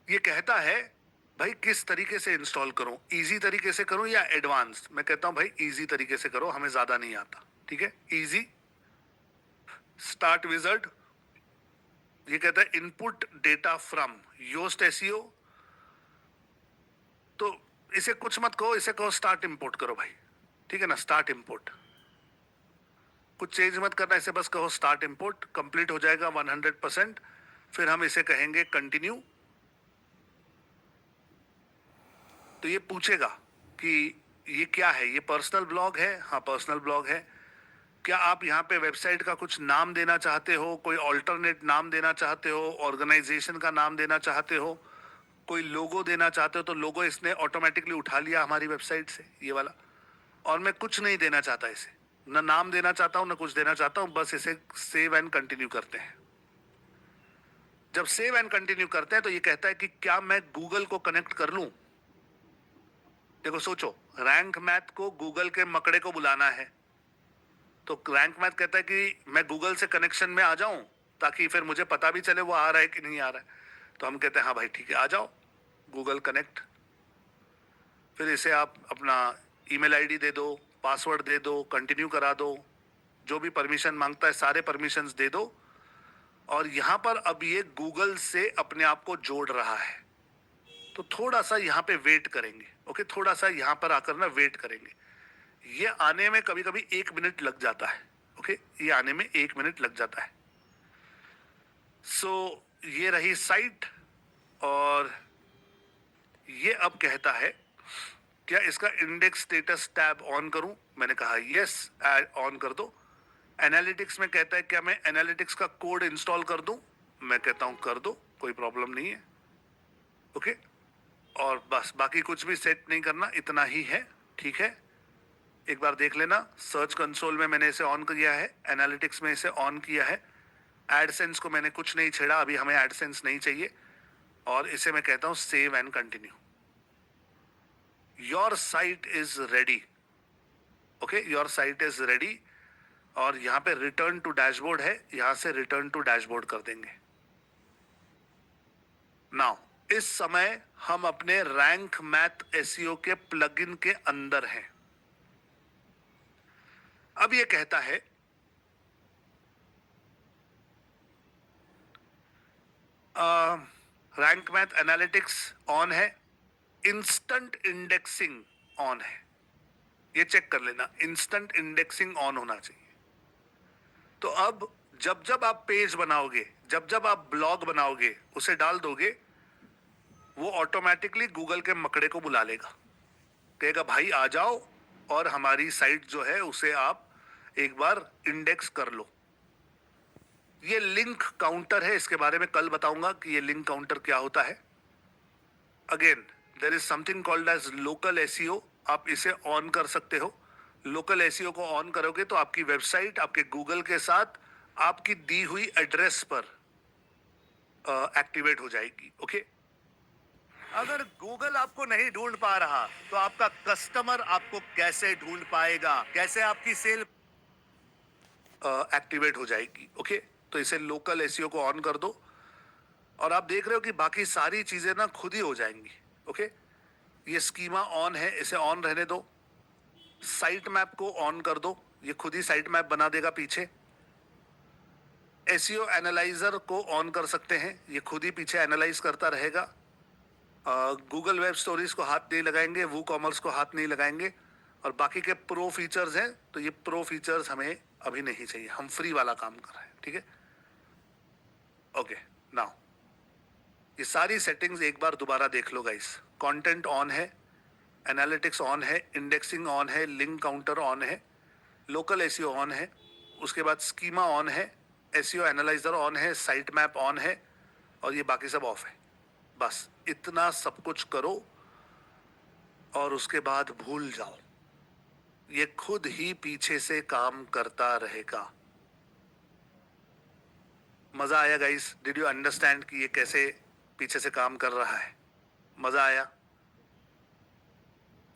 ये कहता है भाई किस तरीके से इंस्टॉल करूं, इजी तरीके से करूं या एडवांस? मैं कहता हूं भाई इजी तरीके से करो, हमें ज्यादा नहीं आता। ठीक है, इजी। Start wizard. ये कहता है input data from Yoast SEO. तो इसे कुछ मत कहो, इसे कहो स्टार्ट इंपोर्ट करो भाई। ठीक है ना, स्टार्ट इंपोर्ट। कुछ चेंज मत करना, इसे बस कहो स्टार्ट इंपोर्ट। कंप्लीट हो जाएगा 100%। फिर हम इसे कहेंगे कंटिन्यू। तो ये पूछेगा कि ये क्या है, ये पर्सनल ब्लॉग है? हाँ पर्सनल ब्लॉग है। क्या आप यहाँ पे वेबसाइट का कुछ नाम देना चाहते हो, कोई ऑल्टरनेट नाम देना चाहते हो, ऑर्गेनाइजेशन का नाम देना चाहते हो, कोई लोगो देना चाहते हो? तो लोगो इसने ऑटोमेटिकली उठा लिया हमारी वेबसाइट से, ये वाला। और मैं कुछ नहीं देना चाहता इसे, ना नाम देना चाहता हूं ना कुछ देना चाहता हूं, बस इसे सेव एंड कंटिन्यू करते हैं। जब सेव एंड कंटिन्यू करते हैं तो ये कहता है कि क्या मैं गूगल को कनेक्ट कर लूं। देखो सोचो, रैंक मैथ को गूगल के मकड़े को बुलाना है, तो रैंक मैथ कहता है कि मैं गूगल से कनेक्शन में आ जाऊं ताकि फिर मुझे पता भी चले वो आ रहा है कि नहीं आ रहा है। तो हम कहते हैं हाँ भाई ठीक है, आ जाओ गूगल कनेक्ट। फिर इसे आप अपना ईमेल आईडी दे दो, पासवर्ड दे दो, कंटिन्यू करा दो, जो भी परमिशन मांगता है सारे परमिशंस दे दो। और यहां पर अब ये गूगल से अपने आप को जोड़ रहा है, तो थोड़ा सा यहाँ पे वेट करेंगे। ओके, थोड़ा सा यहाँ पर आकर ना वेट करेंगे। ये आने में कभी कभी 1 मिनट लग जाता है। ओके, ये आने में 1 मिनट लग जाता है। सो ये रही साइट, और ये अब कहता है क्या इसका इंडेक्स स्टेटस टैब ऑन करूं। मैंने कहा यस, ऑन कर दो। एनालिटिक्स में कहता है क्या मैं एनालिटिक्स का कोड इंस्टॉल कर दूं। मैं कहता हूं कर दो, कोई प्रॉब्लम नहीं है। ओके, और बस बाकी कुछ भी सेट नहीं करना, इतना ही है। ठीक है, एक बार देख लेना। सर्च कंसोल में मैंने इसे ऑन किया है, एनालिटिक्स में इसे ऑन किया है। एडसेंस को मैंने कुछ नहीं छेड़ा, अभी हमें एडसेंस नहीं चाहिए। और इसे मैं कहता हूं save and continue. Your site is ready. Okay, your site is ready. और यहां पे रिटर्न टू डैशबोर्ड है, यहां से रिटर्न टू डैशबोर्ड कर देंगे। नाउ इस समय हम अपने रैंक मैथ एसईओ के प्लगइन के अंदर हैं। अब ये कहता है रैंक मैथ एनालिटिक्स ऑन है, इंस्टेंट इंडेक्सिंग ऑन है। ये चेक कर लेना, इंस्टेंट इंडेक्सिंग ऑन होना चाहिए। तो अब जब जब आप पेज बनाओगे, जब जब आप ब्लॉग बनाओगे, उसे डाल दोगे, वो ऑटोमेटिकली गूगल के मकड़े को बुला लेगा, कहेगा भाई आ जाओ और हमारी साइट जो है उसे आप एक बार इंडेक्स कर लो। ये लिंक काउंटर है, इसके बारे में कल बताऊंगा कि ये लिंक काउंटर क्या होता है। Again there is something called as local SEO, आप इसे ऑन कर सकते हो। लोकल एसईओ को ऑन करोगे तो आपकी वेबसाइट आपके गूगल के साथ आपकी दी हुई एड्रेस पर एक्टिवेट हो जाएगी। ओके, अगर गूगल आपको नहीं ढूंढ पा रहा तो आपका कस्टमर आपको कैसे ढूंढ पाएगा, कैसे आपकी सेल एक्टिवेट हो जाएगी। ओके, तो इसे लोकल एसईओ को ऑन कर दो और आप देख रहे हो कि बाकी सारी चीजें ना खुद ही हो जाएंगी। ओके, ये स्कीमा ऑन है, इसे ऑन रहने दो। साइट मैप को ऑन कर दो, ये खुद ही साइट मैप बना देगा पीछे। एसईओ एनालाइजर को ऑन कर सकते हैं, ये खुद ही पीछे एनालाइज करता रहेगा। गूगल वेब स्टोरीज को हाथ नहीं लगाएंगे, वू कॉमर्स को हाथ नहीं लगाएंगे। और बाकी के प्रो फीचर्स हैं, तो ये प्रो फीचर्स हमें अभी नहीं चाहिए, हम फ्री वाला काम कर रहे हैं। ठीक है, ओके। नाउ ये सारी सेटिंग्स एक बार दोबारा देख लो गाइस। कंटेंट ऑन है, एनालिटिक्स ऑन है, इंडेक्सिंग ऑन है, लिंक काउंटर ऑन है, लोकल एसईओ ऑन है, उसके बाद स्कीमा ऑन है, एसईओ एनालाइजर ऑन है, साइट मैप ऑन है, और ये बाकी सब ऑफ है। बस इतना सब कुछ करो और उसके बाद भूल जाओ, ये खुद ही पीछे से काम करता रहेगा। मजा आया गाइस? डिड यू अंडरस्टैंड कि ये कैसे पीछे से काम कर रहा है? मजा आया?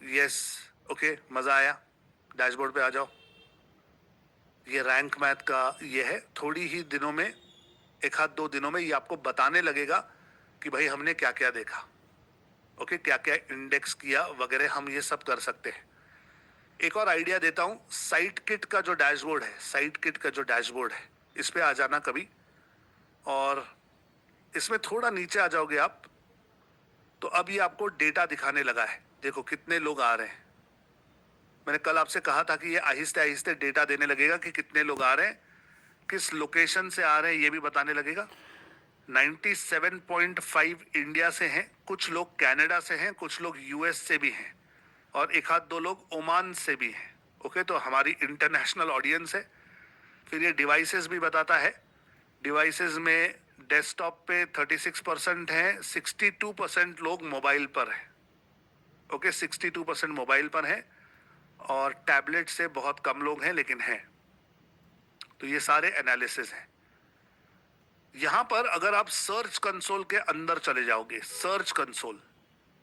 यस, ओके, मजा आया? डैशबोर्ड पे आ जाओ। ये रैंक मैथ का ये है, थोड़ी ही दिनों में, एक आध 2 दिनों में ये आपको बताने लगेगा कि भाई हमने क्या क्या देखा। ओके, क्या क्या इंडेक्स किया वगैरह, हम ये सब कर सकते हैं। एक और आइडिया देता हूं, साइट किट का जो डैशबोर्ड है, साइट किट का जो डैशबोर्ड है, इस पे आ जाना कभी, और इसमें थोड़ा नीचे आ जाओगे आप, तो अब ये आपको डेटा दिखाने लगा है। देखो कितने लोग आ रहे हैं। मैंने कल आपसे कहा था कि ये आहिस्ते आहिस्ते डेटा देने लगेगा कि कितने लोग आ रहे हैं, किस लोकेशन से आ रहे हैं, ये भी बताने लगेगा। 97.5 इंडिया से हैं, कुछ लोग कनाडा से हैं, कुछ लोग यूएस से भी हैं, और एक आध 2 लोग ओमान से भी हैं। ओके, तो हमारी इंटरनेशनल ऑडियंस है। फिर ये डिवाइसेस भी बताता है। डिवाइसेस में डेस्कटॉप पे 36% हैं, 62% लोग मोबाइल पर हैं। ओके, 62% मोबाइल पर हैं, और टैबलेट से बहुत कम लोग हैं, लेकिन हैं। तो ये सारे एनालिसिस हैं। यहां पर अगर आप सर्च कंसोल के अंदर चले जाओगे, सर्च कंसोल,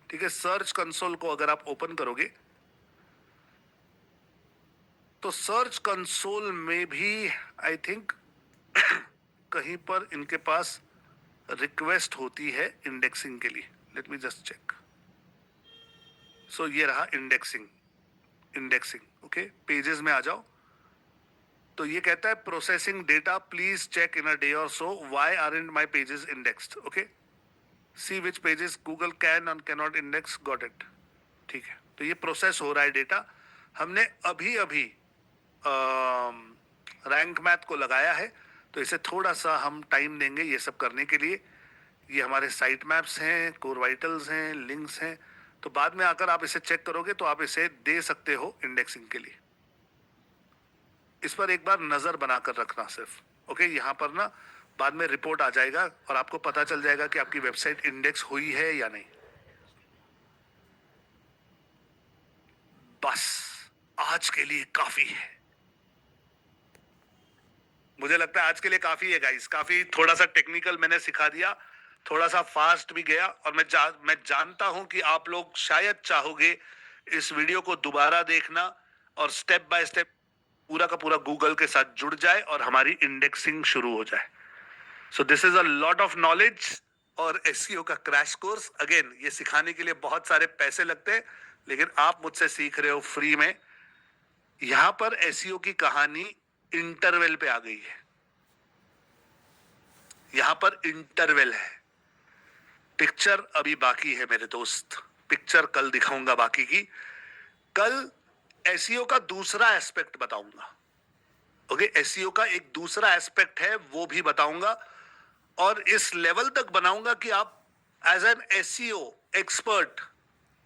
ठीक है, सर्च कंसोल को अगर आप ओपन करोगे तो सर्च कंसोल में भी आई थिंक कहीं पर इनके पास रिक्वेस्ट होती है इंडेक्सिंग के लिए। Let me just check. So ये रहा इंडेक्सिंग, ओके। पेजेस में आ जाओ तो ये कहता है processing data, please check in a day or so why aren't my pages indexed, okay. See which pages Google can and can not index, got it, ठीक है। तो ये प्रोसेस हो रहा है डेटा। हमने अभी अभी रैंक मैथ को लगाया है, तो इसे थोड़ा सा हम टाइम देंगे ये सब करने के लिए। ये हमारे साइट मैप्स हैं, कोर वाइटल्स हैं, लिंक्स हैं, तो बाद में आकर आप इसे चेक करोगे तो आप इसे दे सकते हो इंडेक्सिंग के लिए। इस पर एक बार नजर बनाकर रखना सिर्फ, ओके। यहाँ पर ना बाद में रिपोर्ट आ जाएगा और आपको पता चल जाएगा कि आपकी वेबसाइट इंडेक्स हुई है या नहीं। बस आज के लिए काफी है, मुझे लगता है आज के लिए काफी है गाइस। काफी थोड़ा सा टेक्निकल मैंने सिखा दिया, थोड़ा सा फास्ट भी गया, और मैं जानता हूं कि आप लोग शायद चाहोगे इस वीडियो को दोबारा देखना और स्टेप बाय स्टेप पूरा का पूरा गूगल के साथ जुड़ जाए और हमारी इंडेक्सिंग शुरू हो जाए। So this is a lot of knowledge और एसईओ का क्रैश कोर्स। अगेन, ये सिखाने के लिए बहुत सारे पैसे लगते हैं, लेकिन आप मुझसे सीख रहे हो फ्री में। यहां पर एसईओ की कहानी इंटरवेल पे आ गई है। यहां पर इंटरवेल है, पिक्चर अभी बाकी है मेरे दोस्त, पिक्चर कल दिखाऊंगा बाकी की। कल एसईओ का दूसरा एस्पेक्ट बताऊंगा, ओके। एसईओ का एक दूसरा एस्पेक्ट है, वो भी बताऊंगा, और इस लेवल तक बनाऊंगा कि आप एज एन एसईओ एक्सपर्ट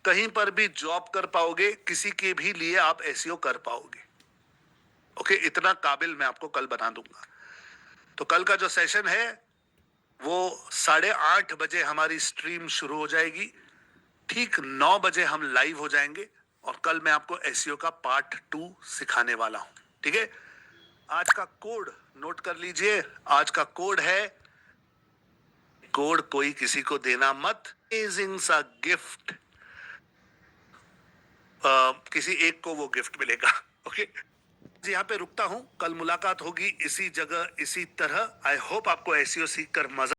कहीं पर भी जॉब कर पाओगे, किसी के भी लिए आप एसईओ कर पाओगे, ओके। इतना काबिल मैं आपको कल बना दूंगा। तो कल का जो सेशन है वो 8:30 बजे हमारी स्ट्रीम शुरू हो जाएगी, ठीक 9 बजे हम लाइव हो जाएंगे, और कल मैं आपको एसईओ का पार्ट 2 सिखाने वाला हूं, ठीक है। आज का कोड नोट कर लीजिए। आज का कोड है, कोड कोई किसी को देना मत, अमेजिंग सा गिफ्ट, किसी एक को वो गिफ्ट मिलेगा, ओके। यहाँ पे रुकता हूं, कल मुलाकात होगी इसी जगह इसी तरह। आई होप आपको एसईओ सीख कर मजा